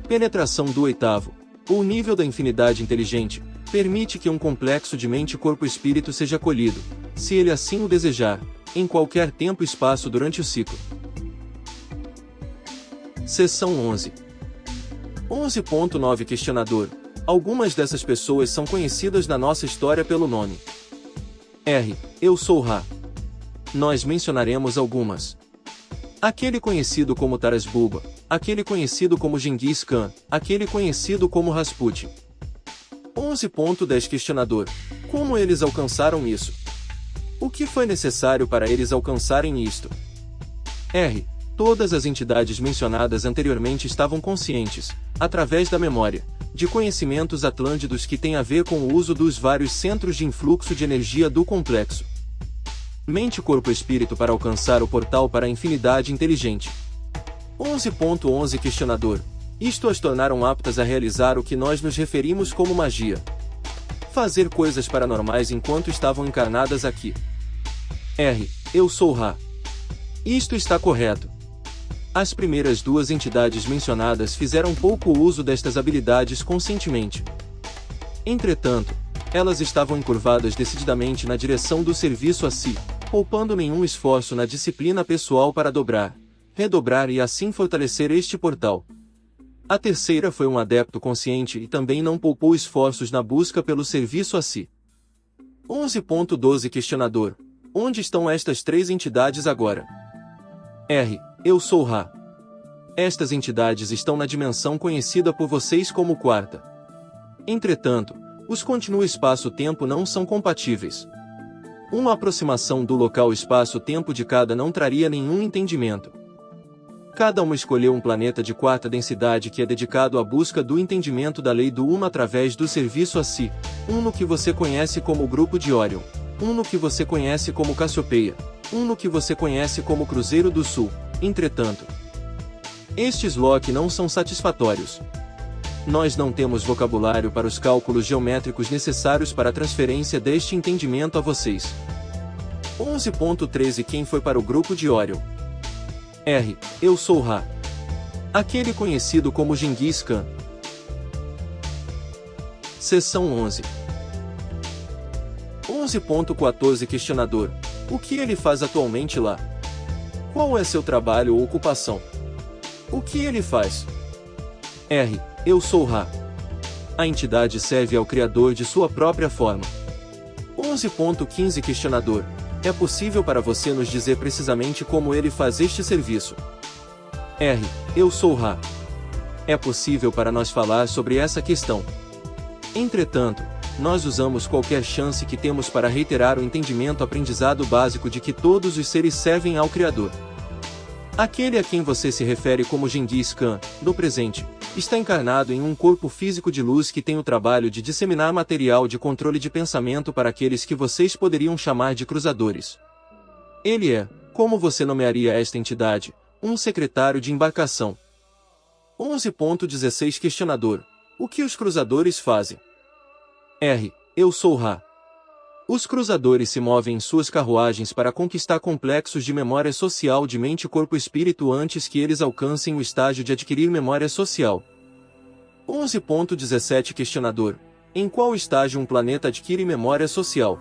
Penetração do 8º, ou nível da infinidade inteligente, permite que um complexo de mente-corpo-espírito seja colhido, se ele assim o desejar, em qualquer tempo e espaço durante o ciclo. Seção 11. 11.9 Questionador. Algumas dessas pessoas são conhecidas na nossa história pelo nome. R. Eu sou Ra. Nós mencionaremos algumas. Aquele conhecido como Taras Bulba, aquele conhecido como Genghis Khan, aquele conhecido como Rasputin. 11.10 Questionador. Como eles alcançaram isso? O que foi necessário para eles alcançarem isto? R. Todas as entidades mencionadas anteriormente estavam conscientes, através da memória, de conhecimentos atlântidos que têm a ver com o uso dos vários centros de influxo de energia do complexo. Mente, corpo e espírito para alcançar o portal para a infinidade inteligente. 11.11 Questionador. Isto as tornaram aptas a realizar o que nós nos referimos como magia. Fazer coisas paranormais enquanto estavam encarnadas aqui. R. Eu sou Ra. Isto está correto. As primeiras duas entidades mencionadas fizeram pouco uso destas habilidades conscientemente. Entretanto, elas estavam encurvadas decididamente na direção do serviço a si, poupando nenhum esforço na disciplina pessoal para dobrar, redobrar e assim fortalecer este portal. A terceira foi um adepto consciente e também não poupou esforços na busca pelo serviço a si. 11.12 Questionador. Onde estão estas três entidades agora? R. Eu sou Ra. Estas entidades estão na dimensão conhecida por vocês como quarta. Entretanto, os continua espaço-tempo não são compatíveis. Uma aproximação do local espaço-tempo de cada não traria nenhum entendimento. Cada uma escolheu um planeta de quarta densidade que é dedicado à busca do entendimento da lei do Uno através do serviço a si, um no que você conhece como o Grupo de Orion, um no que você conhece como Cassiopeia, um no que você conhece como Cruzeiro do Sul. Entretanto, estes loki não são satisfatórios. Nós não temos vocabulário para os cálculos geométricos necessários para a transferência deste entendimento a vocês. 11.13 Quem foi para o Grupo de Orion? R. Eu sou Ra. Aquele conhecido como Genghis Khan. Seção 11. 11.14 Questionador. O que ele faz atualmente lá? Qual é seu trabalho ou ocupação? O que ele faz? R. Eu sou Ra. A entidade serve ao Criador de sua própria forma. 11.15 Questionador. É possível para você nos dizer precisamente como ele faz este serviço? R. Eu sou Ra. É possível para nós falar sobre essa questão. Entretanto, nós usamos qualquer chance que temos para reiterar o entendimento aprendizado básico de que todos os seres servem ao Criador. Aquele a quem você se refere como Genghis Khan, no presente, está encarnado em um corpo físico de luz que tem o trabalho de disseminar material de controle de pensamento para aqueles que vocês poderiam chamar de cruzadores. Ele é, como você nomearia esta entidade, um secretário de embarcação. 11.16 Questionador. O que os cruzadores fazem? R. Eu sou Ra. Os cruzadores se movem em suas carruagens para conquistar complexos de memória social de mente, corpo e espírito antes que eles alcancem o estágio de adquirir memória social. 11.17 Questionador. Em qual estágio um planeta adquire memória social?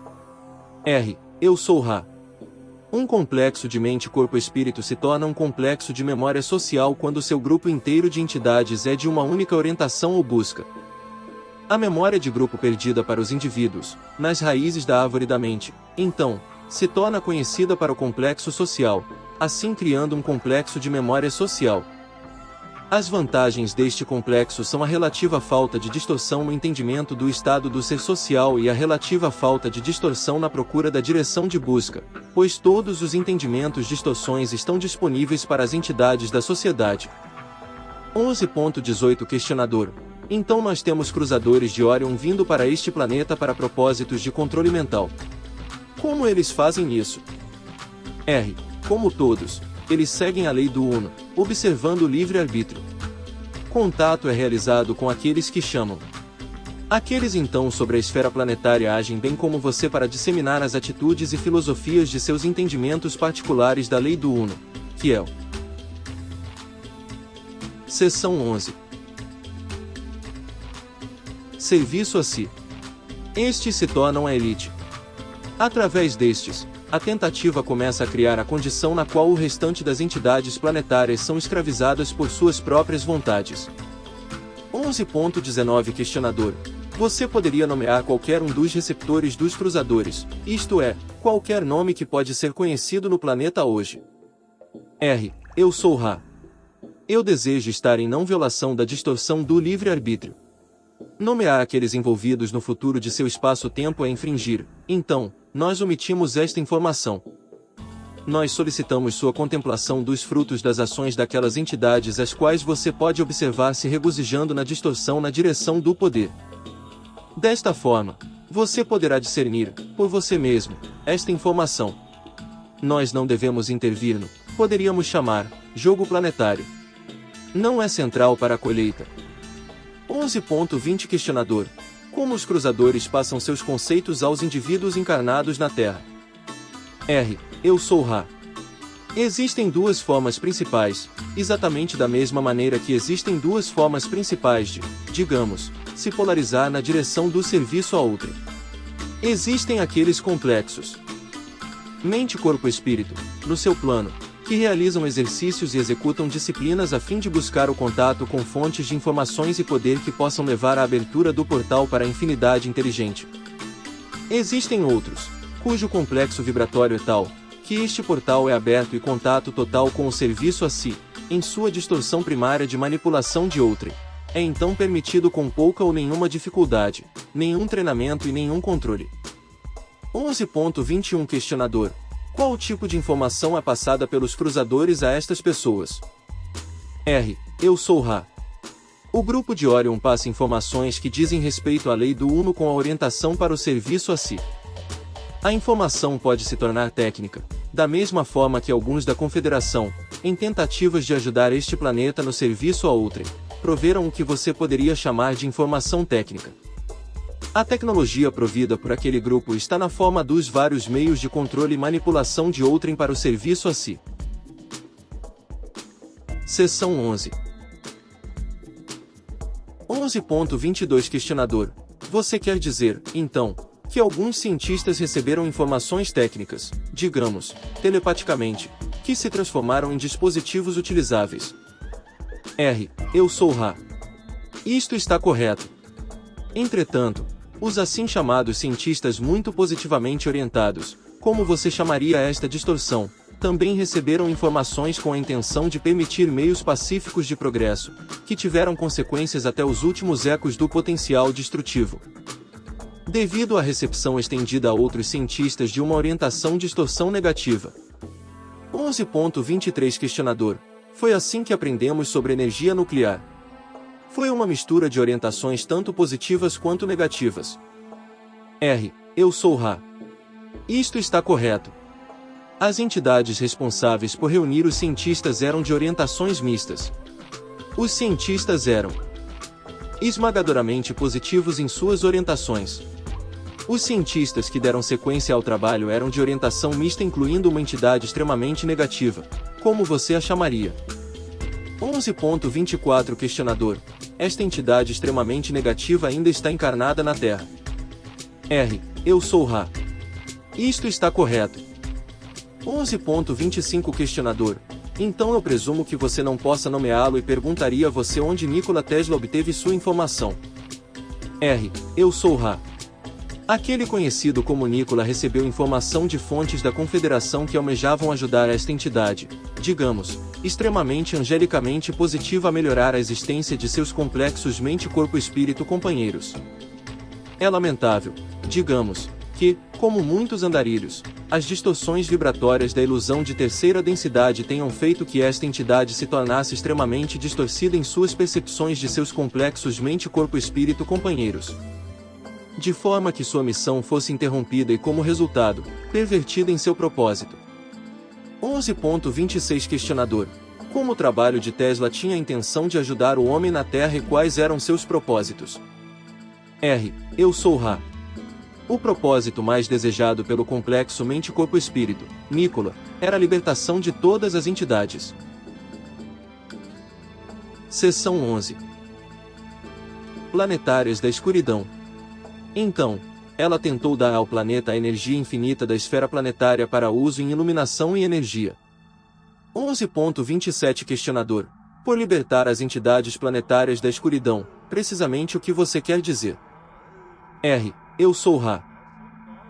R. Eu sou Ra. Um complexo de mente-corpo-espírito se torna um complexo de memória social quando seu grupo inteiro de entidades é de uma única orientação ou busca. A memória de grupo perdida para os indivíduos, nas raízes da árvore da mente, então, se torna conhecida para o complexo social, assim criando um complexo de memória social. As vantagens deste complexo são a relativa falta de distorção no entendimento do estado do ser social e a relativa falta de distorção na procura da direção de busca, pois todos os entendimentos distorções estão disponíveis para as entidades da sociedade. 11.18 Questionador. Então nós temos cruzadores de Orion vindo para este planeta para propósitos de controle mental. Como eles fazem isso? R. Como todos, eles seguem a lei do Uno, observando o livre-arbítrio. Contato é realizado com aqueles que chamam. Aqueles então sobre a esfera planetária agem bem como você para disseminar as atitudes e filosofias de seus entendimentos particulares da lei do Uno, fiel. Seção 11. Serviço a si. Estes se tornam a elite. Através destes, a tentativa começa a criar a condição na qual o restante das entidades planetárias são escravizadas por suas próprias vontades. 11.19 Questionador. Você poderia nomear qualquer um dos receptores dos cruzadores, isto é, qualquer nome que pode ser conhecido no planeta hoje. R. Eu sou Ra. Eu desejo estar em não violação da distorção do livre-arbítrio. Nomear aqueles envolvidos no futuro de seu espaço-tempo é infringir, então, nós omitimos esta informação. Nós solicitamos sua contemplação dos frutos das ações daquelas entidades as quais você pode observar se regozijando na distorção na direção do poder. Desta forma, você poderá discernir, por você mesmo, esta informação. Nós não devemos intervir no, poderíamos chamar, jogo planetário. Não é central para a colheita. 11.20 Questionador. Como os cruzadores passam seus conceitos aos indivíduos encarnados na Terra? R. Eu sou Ra. Existem duas formas principais, exatamente da mesma maneira que existem duas formas principais de, digamos, se polarizar na direção do serviço a outrem. Existem aqueles complexos. Mente, corpo e espírito, no seu plano, que realizam exercícios e executam disciplinas a fim de buscar o contato com fontes de informações e poder que possam levar à abertura do portal para a infinidade inteligente. Existem outros, cujo complexo vibratório é tal, que este portal é aberto e contato total com o serviço a si, em sua distorção primária de manipulação de outrem. É então permitido com pouca ou nenhuma dificuldade, nenhum treinamento e nenhum controle. 11.21 Questionador. Qual tipo de informação é passada pelos cruzadores a estas pessoas? R. Eu sou Ra. O grupo de Orion passa informações que dizem respeito à lei do Uno com a orientação para o serviço a si. A informação pode se tornar técnica, da mesma forma que alguns da Confederação, em tentativas de ajudar este planeta no serviço a outrem, proveram o que você poderia chamar de informação técnica. A tecnologia provida por aquele grupo está na forma dos vários meios de controle e manipulação de outrem para o serviço a si. Seção 11. 11.22 Questionador. Você quer dizer, então, que alguns cientistas receberam informações técnicas, digamos, telepaticamente, que se transformaram em dispositivos utilizáveis? R. Eu sou Ra. Isto está correto. Entretanto, os assim chamados cientistas muito positivamente orientados, como você chamaria esta distorção, também receberam informações com a intenção de permitir meios pacíficos de progresso, que tiveram consequências até os últimos ecos do potencial destrutivo. Devido à recepção estendida a outros cientistas de uma orientação distorção negativa. 11.23 Questionador. Foi assim que aprendemos sobre energia nuclear. Foi uma mistura de orientações tanto positivas quanto negativas. R. Eu sou Ra. Isto está correto. As entidades responsáveis por reunir os cientistas eram de orientações mistas. Os cientistas eram esmagadoramente positivos em suas orientações. Os cientistas que deram sequência ao trabalho eram de orientação mista, incluindo uma entidade extremamente negativa, como você a chamaria. 11.24 Questionador. Esta entidade extremamente negativa ainda está encarnada na Terra. R. Eu sou Ra. Isto está correto. 11.25 Questionador. Então eu presumo que você não possa nomeá-lo e perguntaria a você onde Nikola Tesla obteve sua informação. R. Eu sou Ra. Aquele conhecido como Nikola recebeu informação de fontes da Confederação que almejavam ajudar esta entidade, digamos, extremamente angelicamente positiva a melhorar a existência de seus complexos mente-corpo-espírito companheiros. É lamentável, digamos, que, como muitos andarilhos, as distorções vibratórias da ilusão de terceira densidade tenham feito que esta entidade se tornasse extremamente distorcida em suas percepções de seus complexos mente-corpo-espírito companheiros, de forma que sua missão fosse interrompida e, como resultado, pervertida em seu propósito. 11.26 Questionador. Como o trabalho de Tesla tinha a intenção de ajudar o homem na Terra e quais eram seus propósitos? R. Eu sou Ra. O propósito mais desejado pelo complexo mente-corpo-espírito, Nikola, era a libertação de todas as entidades. Seção 11. Planetárias da escuridão. Então, ela tentou dar ao planeta a energia infinita da esfera planetária para uso em iluminação e energia. 11.27 Questionador. Por libertar as entidades planetárias da escuridão, precisamente o que você quer dizer? R. Eu sou Ra.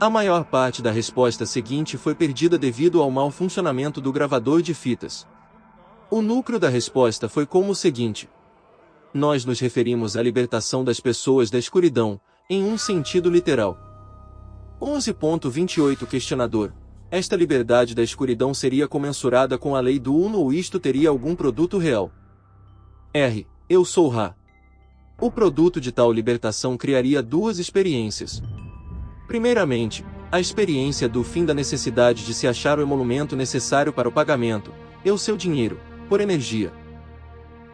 A maior parte da resposta seguinte foi perdida devido ao mau funcionamento do gravador de fitas. O núcleo da resposta foi como o seguinte. Nós nos referimos à libertação das pessoas da escuridão, em um sentido literal. 11.28 Questionador. Esta liberdade da escuridão seria comensurada com a lei do Uno ou isto teria algum produto real? R. Eu sou Ra. O produto de tal libertação criaria duas experiências. Primeiramente, a experiência do fim da necessidade de se achar o emolumento necessário para o pagamento, e o seu dinheiro, por energia.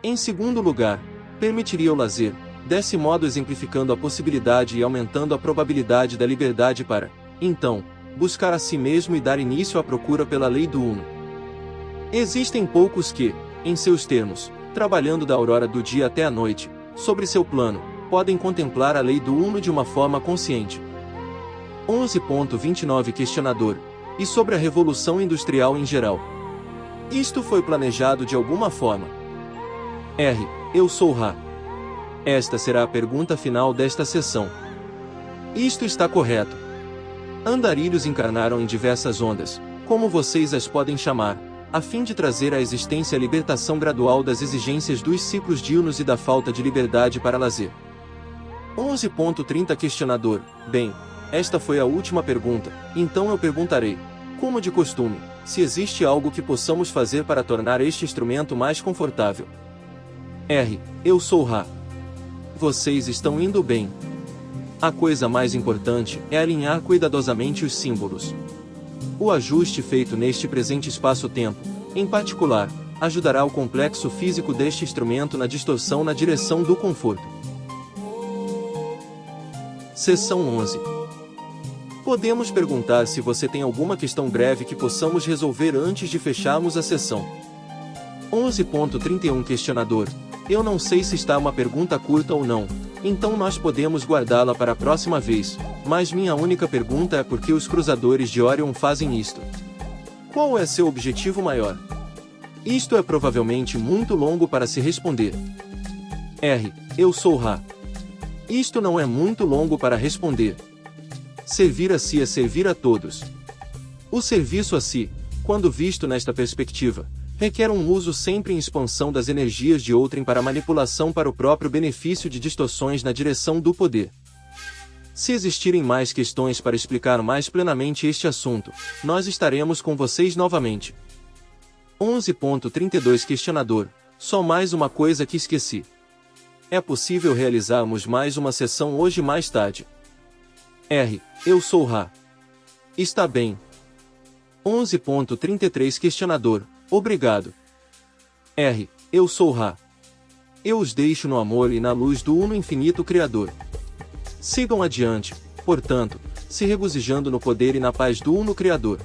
Em segundo lugar, permitiria o lazer, desse modo exemplificando a possibilidade e aumentando a probabilidade da liberdade para, então, buscar a si mesmo e dar início à procura pela lei do Uno. Existem poucos que, em seus termos, trabalhando da aurora do dia até a noite, sobre seu plano, podem contemplar a lei do Uno de uma forma consciente. 11.29 Questionador. E sobre a Revolução Industrial em geral? Isto foi planejado de alguma forma? R. Eu sou Ra. Esta será a pergunta final desta sessão. Isto está correto. Andarilhos encarnaram em diversas ondas, como vocês as podem chamar, a fim de trazer à existência a libertação gradual das exigências dos ciclos diurnos e da falta de liberdade para lazer. 11.30 Questionador. Bem, esta foi a última pergunta, então eu perguntarei, como de costume, se existe algo que possamos fazer para tornar este instrumento mais confortável. R. Eu sou Ra. Vocês estão indo bem. A coisa mais importante é alinhar cuidadosamente os símbolos. O ajuste feito neste presente espaço-tempo, em particular, ajudará o complexo físico deste instrumento na distorção na direção do conforto. Seção 11. Podemos perguntar se você tem alguma questão breve que possamos resolver antes de fecharmos a sessão. 11.31 Questionador. Eu não sei se está uma pergunta curta ou não, então nós podemos guardá-la para a próxima vez, mas minha única pergunta é por que os cruzadores de Orion fazem isto? Qual é seu objetivo maior? Isto é provavelmente muito longo para se responder. R. Eu sou Ra. Isto não é muito longo para responder. Servir a si é servir a todos. O serviço a si, quando visto nesta perspectiva, requer um uso sempre em expansão das energias de outrem para manipulação para o próprio benefício de distorções na direção do poder. Se existirem mais questões para explicar mais plenamente este assunto, nós estaremos com vocês novamente. 11.32 Questionador. Só mais uma coisa que esqueci. É possível realizarmos mais uma sessão hoje mais tarde? R. Eu sou Ra. Está bem. 11.33 Questionador. Obrigado. R. Eu sou Ra. Eu os deixo no amor e na luz do Uno Infinito Criador. Sigam adiante, portanto, se regozijando no poder e na paz do Uno Criador.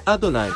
Adonai.